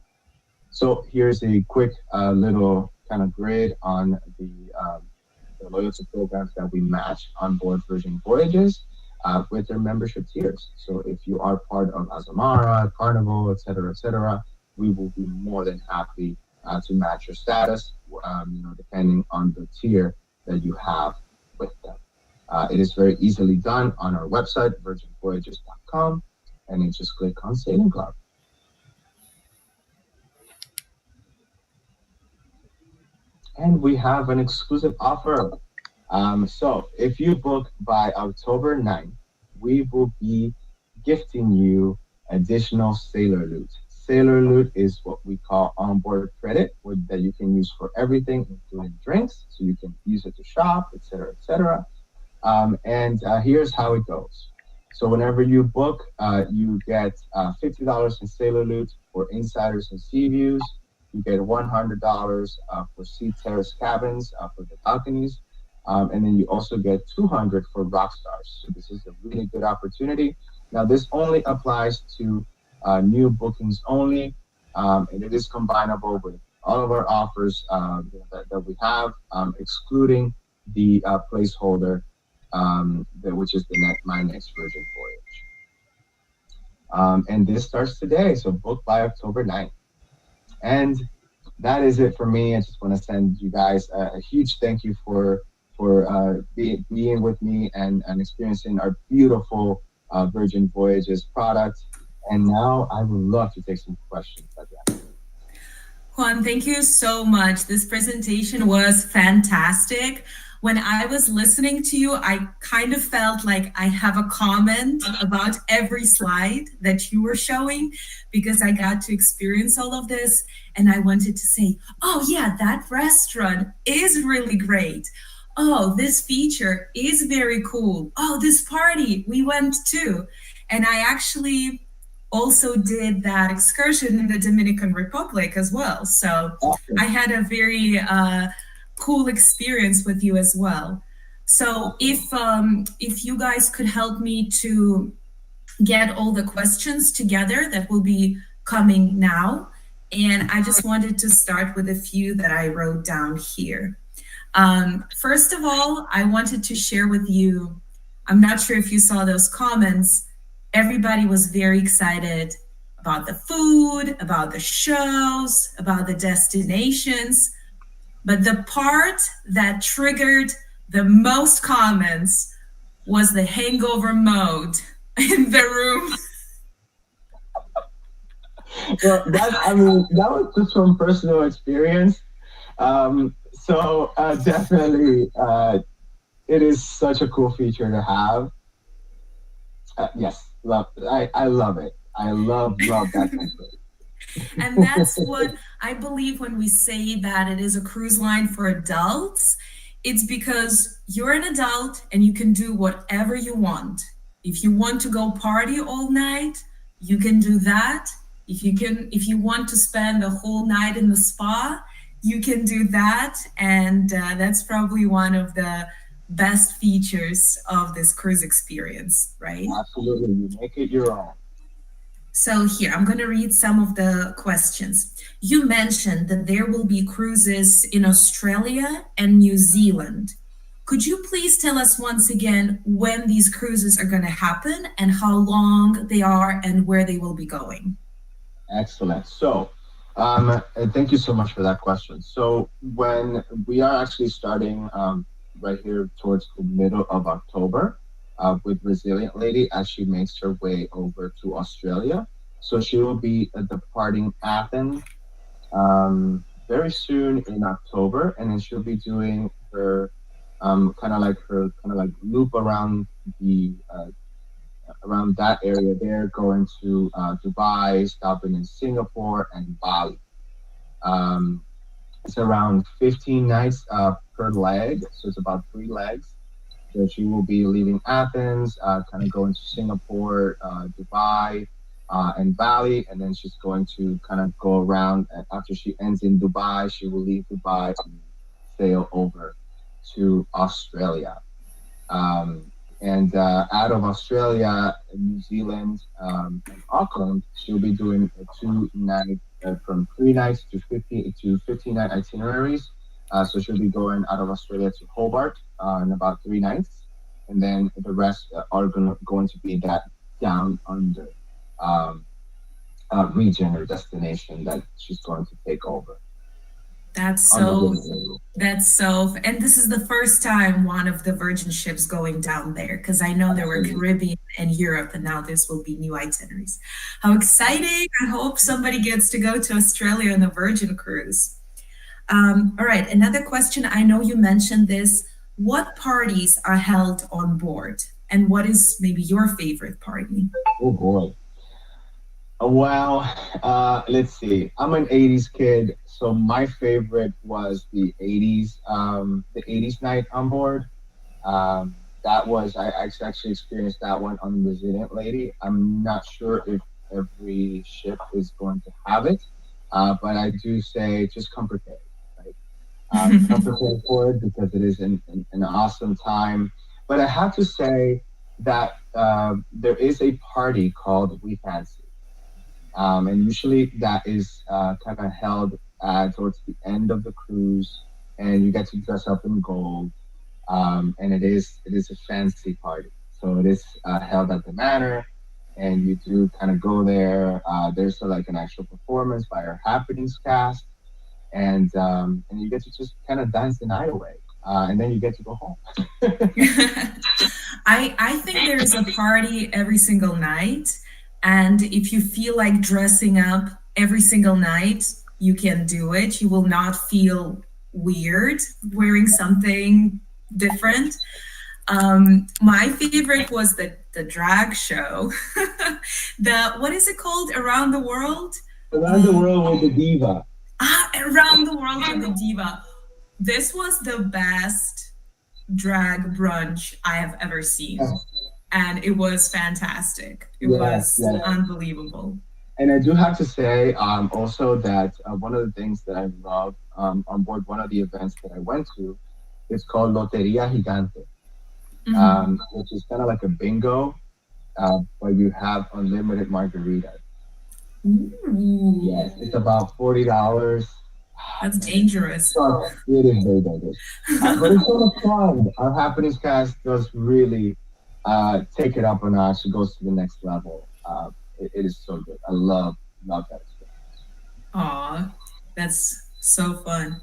So here's a quick little kind of grid on the loyalty programs that we match on board Virgin Voyages with their membership tiers. So if you are part of Azamara, Carnival, etc., we will be more than happy to match your status, depending on the tier that you have with them. It is very easily done on our website, virginvoyages.com, and you just click on Sailing Club. And we have an exclusive offer. So if you book by October 9th, we will be gifting you additional sailor loot. Sailor loot is what we call onboard credit, that you can use for everything, including drinks. So you can use it to shop, etc., etc. And here's how it goes. So whenever you book, you get $50 in sailor loot for insiders and sea views. You get $100 for sea terrace cabins for the balconies. And then you also get $200 for rock stars. So this is a really good opportunity. Now, this only applies to new bookings only, and it is combinable with all of our offers that we have, excluding the placeholder, which is my next Virgin Voyage. And this starts today, so book by October 9th. And that is it for me. I just want to send you guys a huge thank you for being with me and experiencing our beautiful Virgin Voyages product. And now I would love to take some questions. Juan, thank you so much. This presentation was fantastic. When I was listening to you, I kind of felt like I have a comment about every slide that you were showing, because I got to experience all of this. And I wanted to say, oh yeah, that restaurant is really great. Oh, this feature is very cool. Oh, this party we went to. And I actually also did that excursion in the Dominican Republic as well. So I had a very cool experience with you as well. So if you guys could help me to get all the questions together, that will be coming now. And I just wanted to start with a few that I wrote down here. First of all, I wanted to share with you, I'm not sure if you saw those comments. Everybody was very excited about the food, about the shows, about the destinations. But the part that triggered the most comments was the hangover mode in the room. Well, that was just from personal experience. So definitely, it is such a cool feature to have. Yes, I love it. I love that template. And that's what I believe when we say that it is a cruise line for adults. It's because you're an adult and you can do whatever you want. If you want to go party all night, you can do that. If you want to spend the whole night in the spa, you can do that. And that's probably one of the best features of this cruise experience, right? Absolutely, you make it your own. So here, I'm going to read some of the questions. You mentioned that there will be cruises in Australia and New Zealand. Could you please tell us once again when these cruises are going to happen and how long they are and where they will be going? Excellent. So thank you so much for that question. So when we are actually starting right here towards the middle of October, with Resilient Lady as she makes her way over to Australia. So she will be departing Athens very soon in October, and then she'll be doing her kind of like loop around around that area there, going to Dubai, stopping in Singapore and Bali. It's around 15 nights per leg, so it's about 3 legs. So she will be leaving Athens, kind of going to Singapore, Dubai, and Bali, and then she's going to kind of go around. And after she ends in Dubai, she will leave Dubai and sail over to Australia. And out of Australia, New Zealand, and Auckland, she'll be doing a 2-night from 3 nights to 15 night itineraries. So she'll be going out of Australia to Hobart in about 3 nights, and then the rest are going to be that down under um, region or destination that she's going to take over That's on the so, Virgin. and this is the first time one of the Virgin ships going down there, because I know there were Absolutely. Caribbean and Europe, and now this will be new itineraries. How exciting! I hope somebody gets to go to Australia on a Virgin cruise. All right, another question. I know you mentioned this. What parties are held on board, and what is maybe your favorite party? Oh boy. Well, let's see. I'm an '80s kid, so my favorite was the '80s night on board. That was I actually experienced that one on the Resilient Lady. I'm not sure if every ship is going to have it, but I do say just come prepared. Right? Come prepared for it because it is an awesome time. But I have to say that there is a party called We Fancy. And usually that is kind of held towards the end of the cruise, and you get to dress up in gold, and it is a fancy party. So it is held at the manor, and you do kind of go there. There's like an actual performance by our happenings cast, and you get to just kind of dance the night away, and then you get to go home. I think there's a party every single night, and if you feel like dressing up every single night, you can do it. You will not feel weird wearing something different. My favorite was the drag show. The what is it called? Around the world? Around the world with the diva. Around the world with the diva. This was the best drag brunch I have ever seen. And it was fantastic. It was unbelievable. And I do have to say also that one of the things that I love on board one of the events that I went to, it's called Loteria Gigante, which is kind of like a bingo, but you have unlimited margaritas. Ooh, Yes, it's about $40. that's dangerous. So it is very dangerous. But it's so much fun. Our happenings cast does really take it up a notch. It goes to the next level. It is so good. I love that experience. Aw, that's so fun.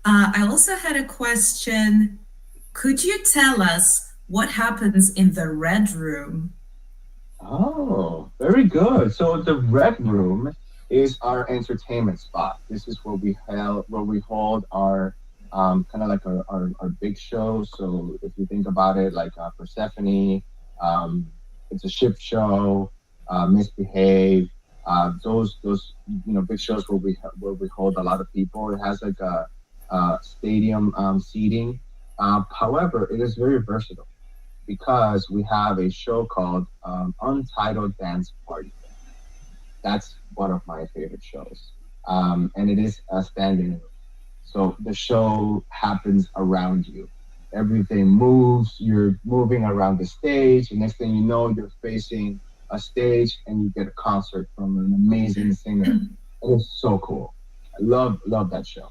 I also had a question. Could you tell us what happens in the red room? Oh, very good. So the red room is our entertainment spot. This is where we hold our kind of like our big show. So if you think about it, like Persephone, it's a ship show. Misbehave. Those big shows where we hold a lot of people. It has like a stadium seating. However, it is very versatile because we have a show called Untitled Dance Party. That's one of my favorite shows, and it is a standing room. So the show happens around you. Everything moves. You're moving around the stage. The next thing you know, you're facing a stage, and you get a concert from an amazing singer. It is so cool. I love that show.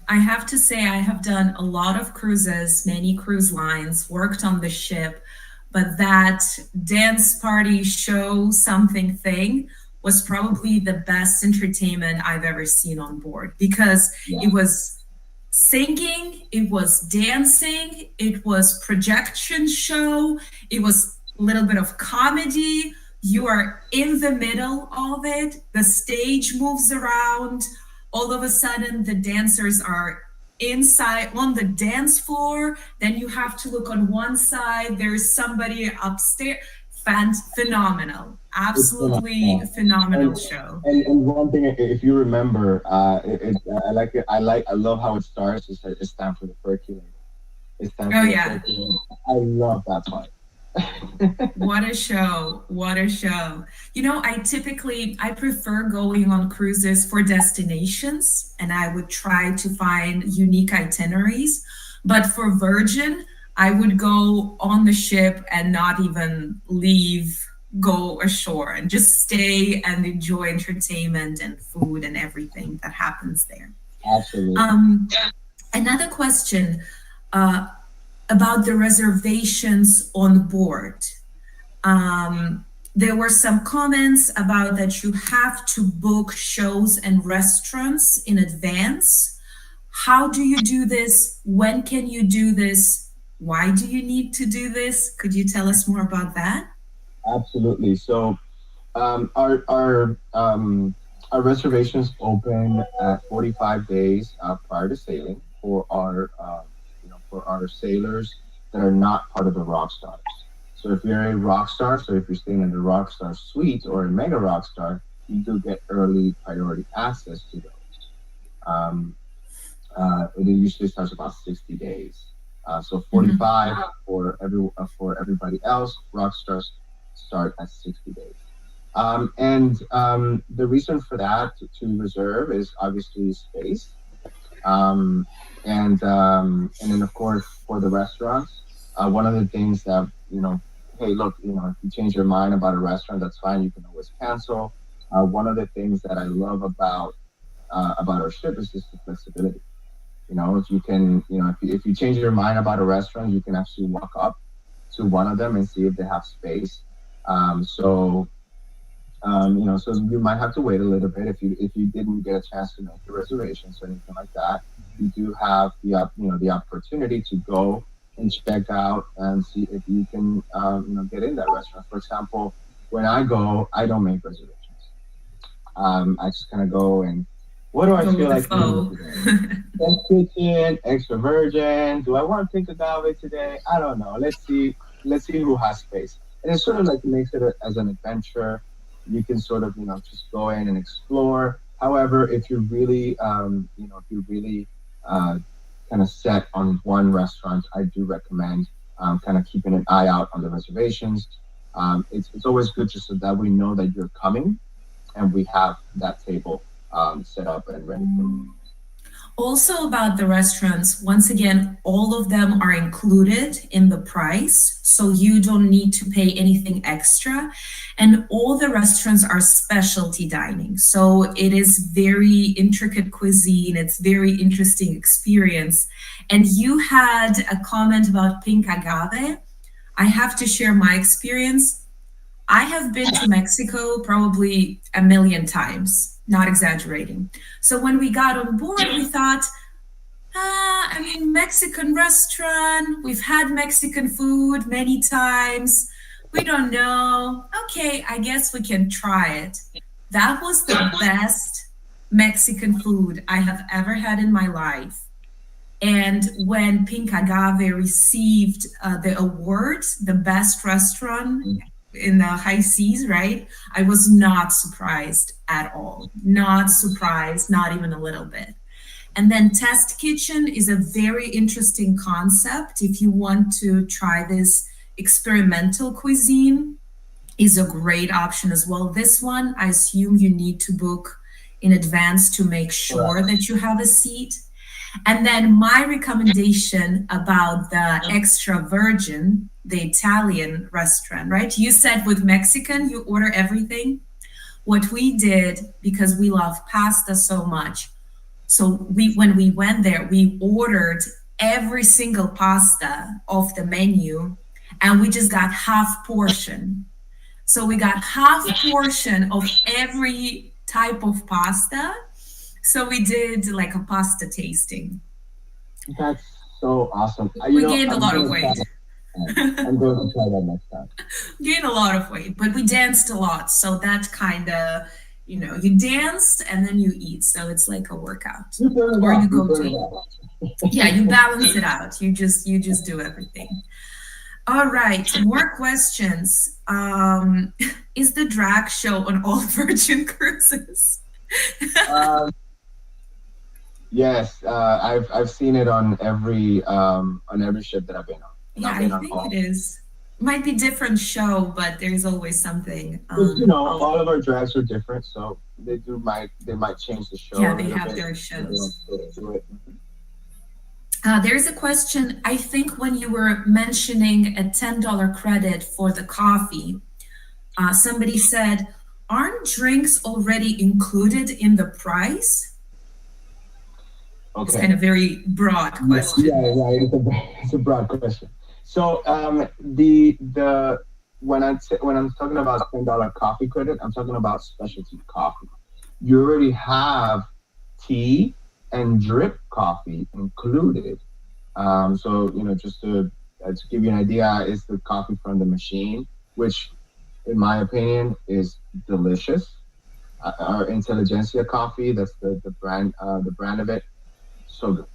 I have to say, I have done a lot of cruises, many cruise lines, worked on the ship, but that dance party show something thing was probably the best entertainment I've ever seen on board because it was singing, it was dancing, it was projection show, it was a little bit of comedy. You are in the middle of it, the stage moves around, all of a sudden the dancers are inside on the dance floor, then you have to look on one side, there's somebody upstairs. Phenomenal, absolutely phenomenal show. And one thing, if you remember, I like it. I love how it starts. It's time for the percolator. It's time for the percolator. I love that part. What a show, what a show. I prefer going on cruises for destinations, and I would try to find unique itineraries, but for Virgin I would go on the ship and not even leave go ashore and just stay and enjoy entertainment and food and everything that happens there. Absolutely. Another question about the reservations on board. There were some comments about that you have to book shows and restaurants in advance. How do you do this? When can you do this? Why do you need to do this? Could you tell us more about that? Absolutely. So our reservations open at 45 days prior to sailing for our for our sailors that are not part of the rock stars. So if you're a rock star, so if you're staying in the rock star suite or a mega rock star, you do get early priority access to those. It usually starts about 60 days. So 45 for everybody else. Rock stars start at 60 days. The reason for that to reserve is obviously space. And then of course for the restaurants, one of the things that, hey, look, if you change your mind about a restaurant, that's fine. You can always cancel. One of the things that I love about our ship is just the flexibility. If you can, if you change your mind about a restaurant, you can actually walk up to one of them and see if they have space. So you might have to wait a little bit if you didn't get a chance to make your reservations or anything like that. You do have the opportunity to go and check out and see if you can get in that restaurant. For example, when I go, I don't make reservations. I just kind of go and what do I feel like eating today? Test kitchen, extra virgin. Do I want pink agave today? I don't know. Let's see who has space. And it sort of like makes it as an adventure. You can sort of just go in and explore. However, if you're really kind of set on one restaurant, I do recommend kind of keeping an eye out on the reservations. It's always good just so that we know that you're coming and we have that table set up and ready for you. Also about the restaurants, once again, all of them are included in the price, so you don't need to pay anything extra. And all the restaurants are specialty dining. So it is very intricate cuisine. It's very interesting experience. And you had a comment about pink agave. I have to share my experience. I have been to Mexico probably a million times, not exaggerating. So when we got on board, we thought, Mexican restaurant, we've had Mexican food many times. We don't know. Okay, I guess we can try it. That was the best Mexican food I have ever had in my life. And when Pink Agave received the award, the best restaurant in the high seas, right? I was not surprised at all. Not surprised, not even a little bit. And then test kitchen is a very interesting concept. If you want to try this experimental cuisine, is a great option as well. This one, I assume you need to book in advance to make sure that you have a seat. And then my recommendation about the extra virgin, the Italian restaurant, right? You said with Mexican, you order everything. What we did, because we love pasta so much, so when we went there, we ordered every single pasta off the menu, and we just got half portion. So we got half portion of every type of pasta. So we did like a pasta tasting. That's so awesome. We gained a lot of weight. I'm going to try that next time. Gained a lot of weight, but we danced a lot. So that kind of, you danced and then you eat. So it's like a workout. Or you go to, yeah, you balance it out. You just do everything. All right, more questions. Is the drag show on all Virgin cruises? Yes, I've seen it on every ship that I've been on. Yeah, I think it is. Might be different show, but there's always something. All of our drags are different, so they might change the show. Yeah, they have their shows. There's a question. I think when you were mentioning a $10 credit for the coffee, Somebody said, aren't drinks already included in the price? It's kind Okay. of very broad question. Yeah. It's a broad question. So the when I'm talking about $10 coffee credit, I'm talking about specialty coffee. You already have tea and drip coffee included. So just to give you an idea, it's the coffee from the machine, which, in my opinion, is delicious. Our Intelligentsia coffee, that's the brand of it, so good.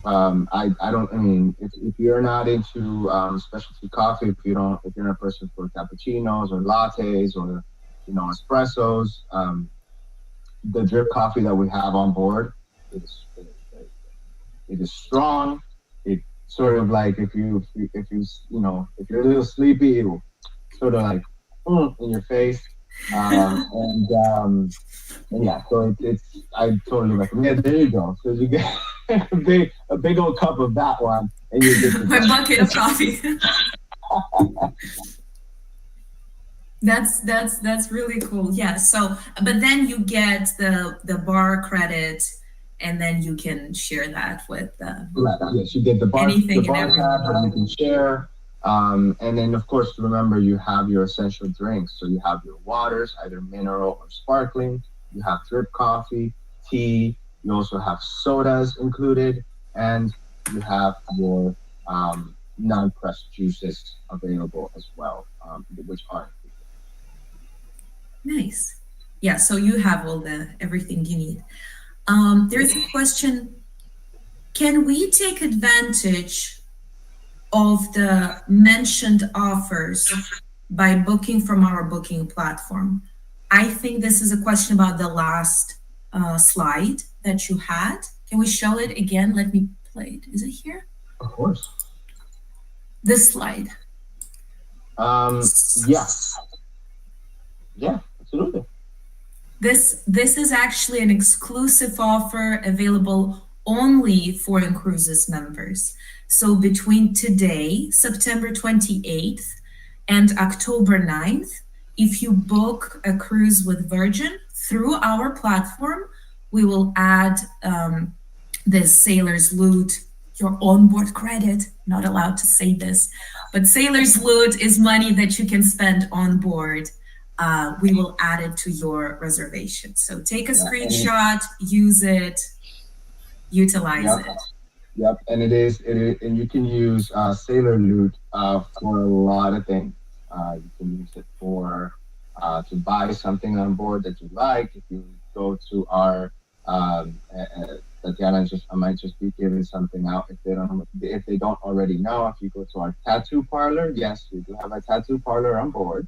I don't. I mean, if you're not into specialty coffee, if you're not a person for cappuccinos or lattes or espressos, the drip coffee that we have on board it is strong. It sort of like if you're a little sleepy, it will sort of like in your face. Um, and um, and yeah, so I totally recommend. Yeah, there you go. So you get a big old cup of that one, and you're good to My go. bucket of coffee. That's really cool. Yeah. So, but then you get the bar credit, and then you can share that with Right. Yes, you get the anything and bar tab that you everyone. can share. And then of course remember you have your essential drinks. So you have your waters, either mineral or sparkling. You have drip coffee, tea. You also have sodas included, and you have your non-pressed juices available as well, which are included. Nice. Yeah. So you have all the everything you need. There's a question. Can we take advantage of the mentioned offers by booking from our booking platform? I think this is a question about the last slide that you had. Can we show it again? Let me play it. Is it here? Of course. This slide. Yeah, yeah, absolutely. This is actually an exclusive offer available only for inCruises members. So between today, September 28th, and October 9th, if you book a cruise with Virgin through our platform, we will add the sailor's loot, your onboard credit. Not allowed to say this, but sailor's loot is money that you can spend on board. We will add it to your reservation. So take a Yeah, and screenshot, use it, utilize yep. it. Yep, and and you can use Sailor Loot for a lot of things. You can use it for to buy something on board that you like. If you go to our Tatiana, I might just be giving something out if they don't already know. If you go to our tattoo parlor, yes, we do have a tattoo parlor on board.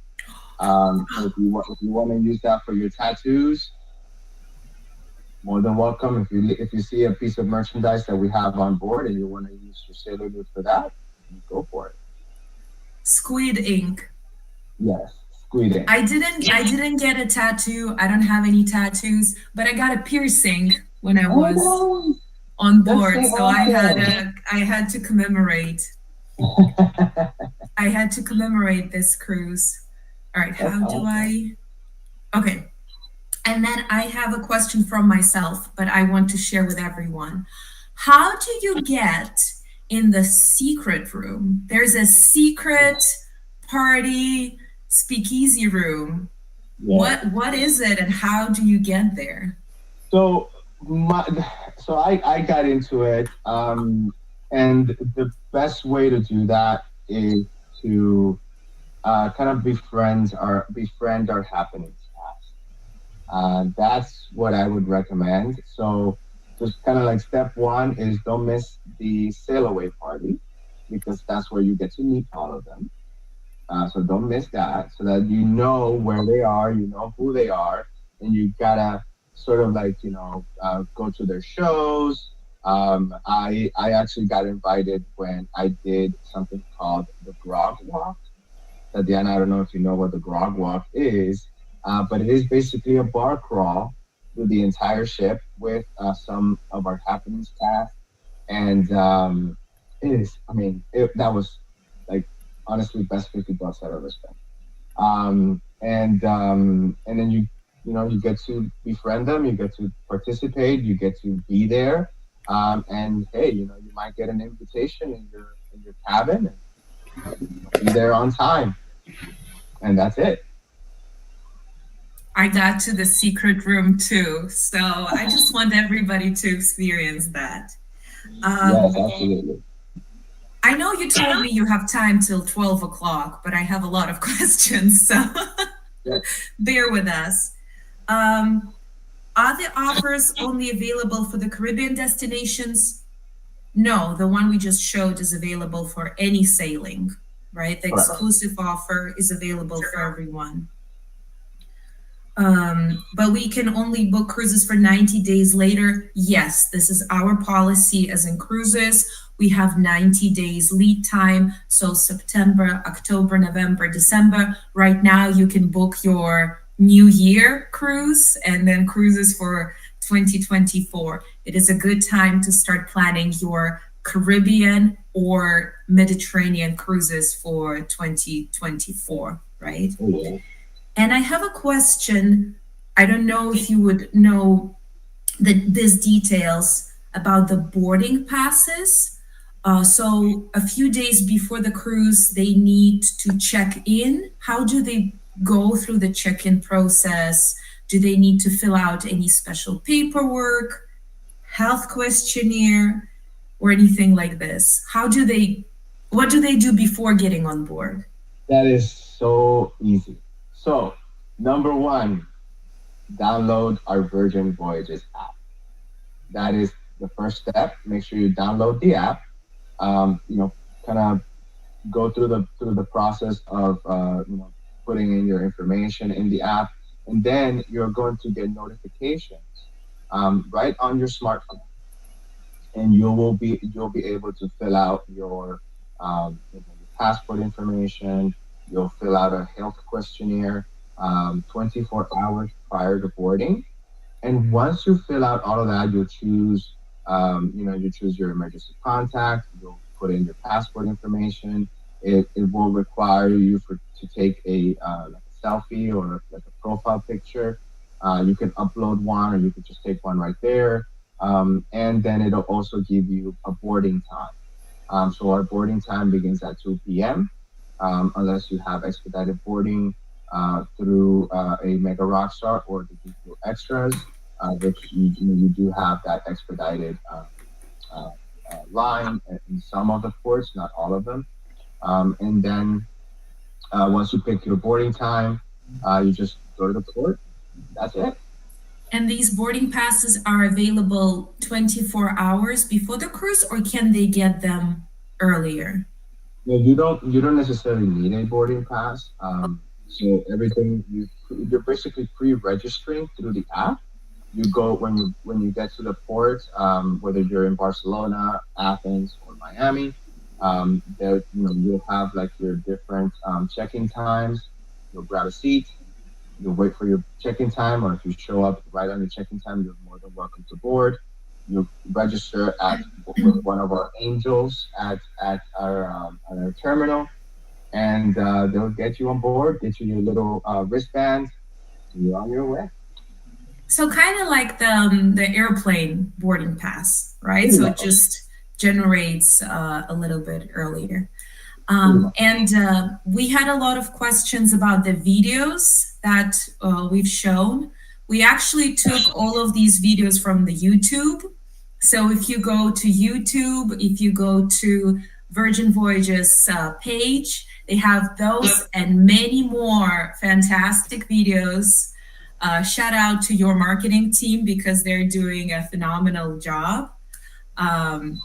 So if you want to use that for your tattoos, more than welcome. If you see a piece of merchandise that we have on board and you want to use your Sailor Moon for that, you go for it. Squid ink. Yes, squeeze in. I didn't get a tattoo. I don't have any tattoos, but I got a piercing when I Oh was no, on that's so board. So awesome. I had to commemorate. I had to commemorate this cruise. All right, That's how do awesome. I? Okay. And then I have a question from myself, but I want to share with everyone. How do you get in the secret room? There's a secret party speakeasy room. Yeah. What is it and how do you get there? So my, so I got into it, and the best way to do that is to kind of befriend our happenings past. That's what I would recommend. So just kind of like step one is don't miss the sail away party because that's where you get to meet all of them. So don't miss that so that you know where they are, you know who they are, and you gotta sort of like, go to their shows. I actually got invited when I did something called the Grog Walk. Diana, I don't know if you know what the Grog Walk is, but it is basically a bar crawl through the entire ship with some of our happenings cast. And it is, I mean, that was like honestly best $50 I've ever spent. And then you get to befriend them, you get to participate, you get to be there, and hey, you might get an invitation in your cabin, and be there on time, and that's it. I got to the secret room too, so I just want everybody to experience that. Yes, Um, absolutely. I know you told me you have time till 12 o'clock, but I have a lot of questions, so Yeah. bear with us. Um, are the offers only available for the Caribbean destinations? No, the one we just showed is available for any sailing, right? The Correct. exclusive offer is available for everyone. But we can only book cruises for 90 days later. Yes, this is our policy as inCruises. We have 90 days lead time. So September, October, November, December. Right now, you can book your New Year cruise and then cruises for 2024. It is a good time to start planning your Caribbean or Mediterranean cruises for 2024, right? Oh, yeah. And I have a question. I don't know if you would know these details about the boarding passes. So a few days before the cruise, they need to check in. How do they go through the check-in process? Do they need to fill out any special paperwork, health questionnaire, or anything like this? What do they do before getting on board? That is so easy. So, number one, download our Virgin Voyages app. That is the first step. Make sure you download the app. Kind of go through the process of putting in your information in the app, and then you're going to get notifications right on your smartphone, and you'll be able to fill out your passport information. You'll fill out a health questionnaire 24 hours prior to boarding. And once you fill out all of that, you'll choose, you choose your emergency contact. You'll put in your passport information. It will require you to take like a selfie or like a profile picture. You can upload one, or you could just take one right there. And then it'll also give you a boarding time. So our boarding time begins at 2 p.m. Unless you have expedited boarding through a Mega Rockstar or the Google Extras, which you do have that expedited line in some of the ports, not all of them. And then once you pick your boarding time, you just go to the port. That's it. And these boarding passes are available 24 hours before the cruise, or can they get them earlier? No, you don't necessarily need a boarding pass. So everything you're basically pre-registering through the app. You go when you get to the port, whether you're in Barcelona, Athens, or Miami. There you'll have like your different check-in times. You'll grab a seat. You'll wait for your check-in time, or if you show up right on your check-in time, you're more than welcome to board. You register with one of our angels at our terminal, and they'll get you on board, get you your little wristband, and you're on your way. So kind of like the airplane boarding pass, right? So it just generates a little bit earlier. And we had a lot of questions about the videos that we've shown. We actually took all of these videos from the YouTube. So if you go to YouTube, if you go to Virgin Voyages page, they have those and many more fantastic videos. Shout out to your marketing team because they're doing a phenomenal job. And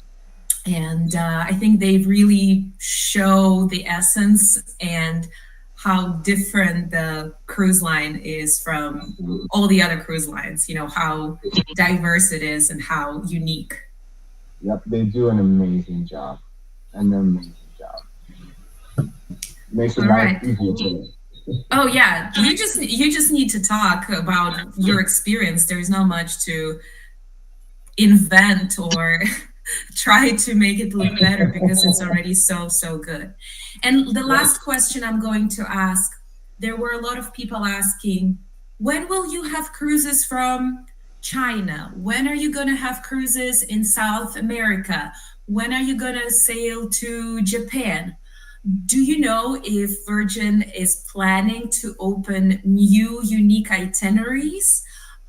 I think they really show the essence and how different the cruise line is from all the other cruise lines, how diverse it is and how unique. Yep, they do an amazing job. An amazing job. Makes it life easier for them. Oh yeah, you just need to talk about your experience. There's not much to invent or try to make it look better because it's already so good. And the last question I'm going to ask, there were a lot of people asking, when will you have cruises from China? When are you going to have cruises in South America? When are you going to sail to Japan? Do you know if Virgin is planning to open new unique itineraries?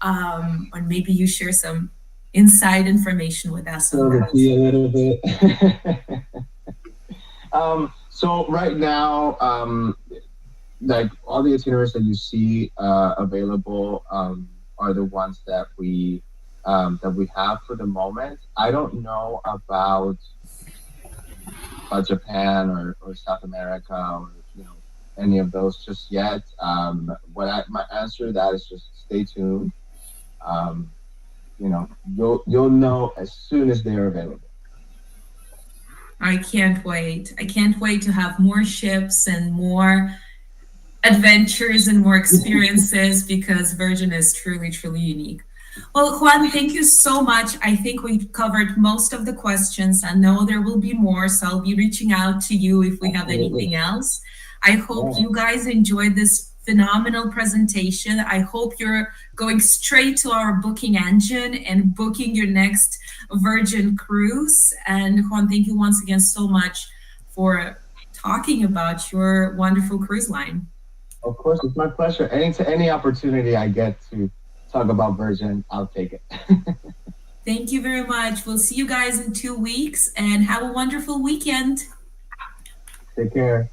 Or maybe you share some inside information with us on that. A little bit. So right now, like all the itineraries that you see available are the ones that we have for the moment. I don't know about Japan or South America or any of those just yet. My answer to that is just stay tuned. You'll know as soon as they're available. I can't wait. I can't wait to have more ships and more adventures and more experiences because Virgin is truly, truly unique. Well, Juan, thank you so much. I think we've covered most of the questions. I know there will be more, so I'll be reaching out to you if we have anything else. I hope you guys enjoyed this phenomenal presentation. I hope you're going straight to our booking engine and booking your next Virgin cruise. And Juan, thank you once again so much for talking about your wonderful cruise line. Of course, it's my pleasure. Any opportunity I get to talk about Virgin, I'll take it. Thank you very much. We'll see you guys in 2 weeks and have a wonderful weekend. Take care.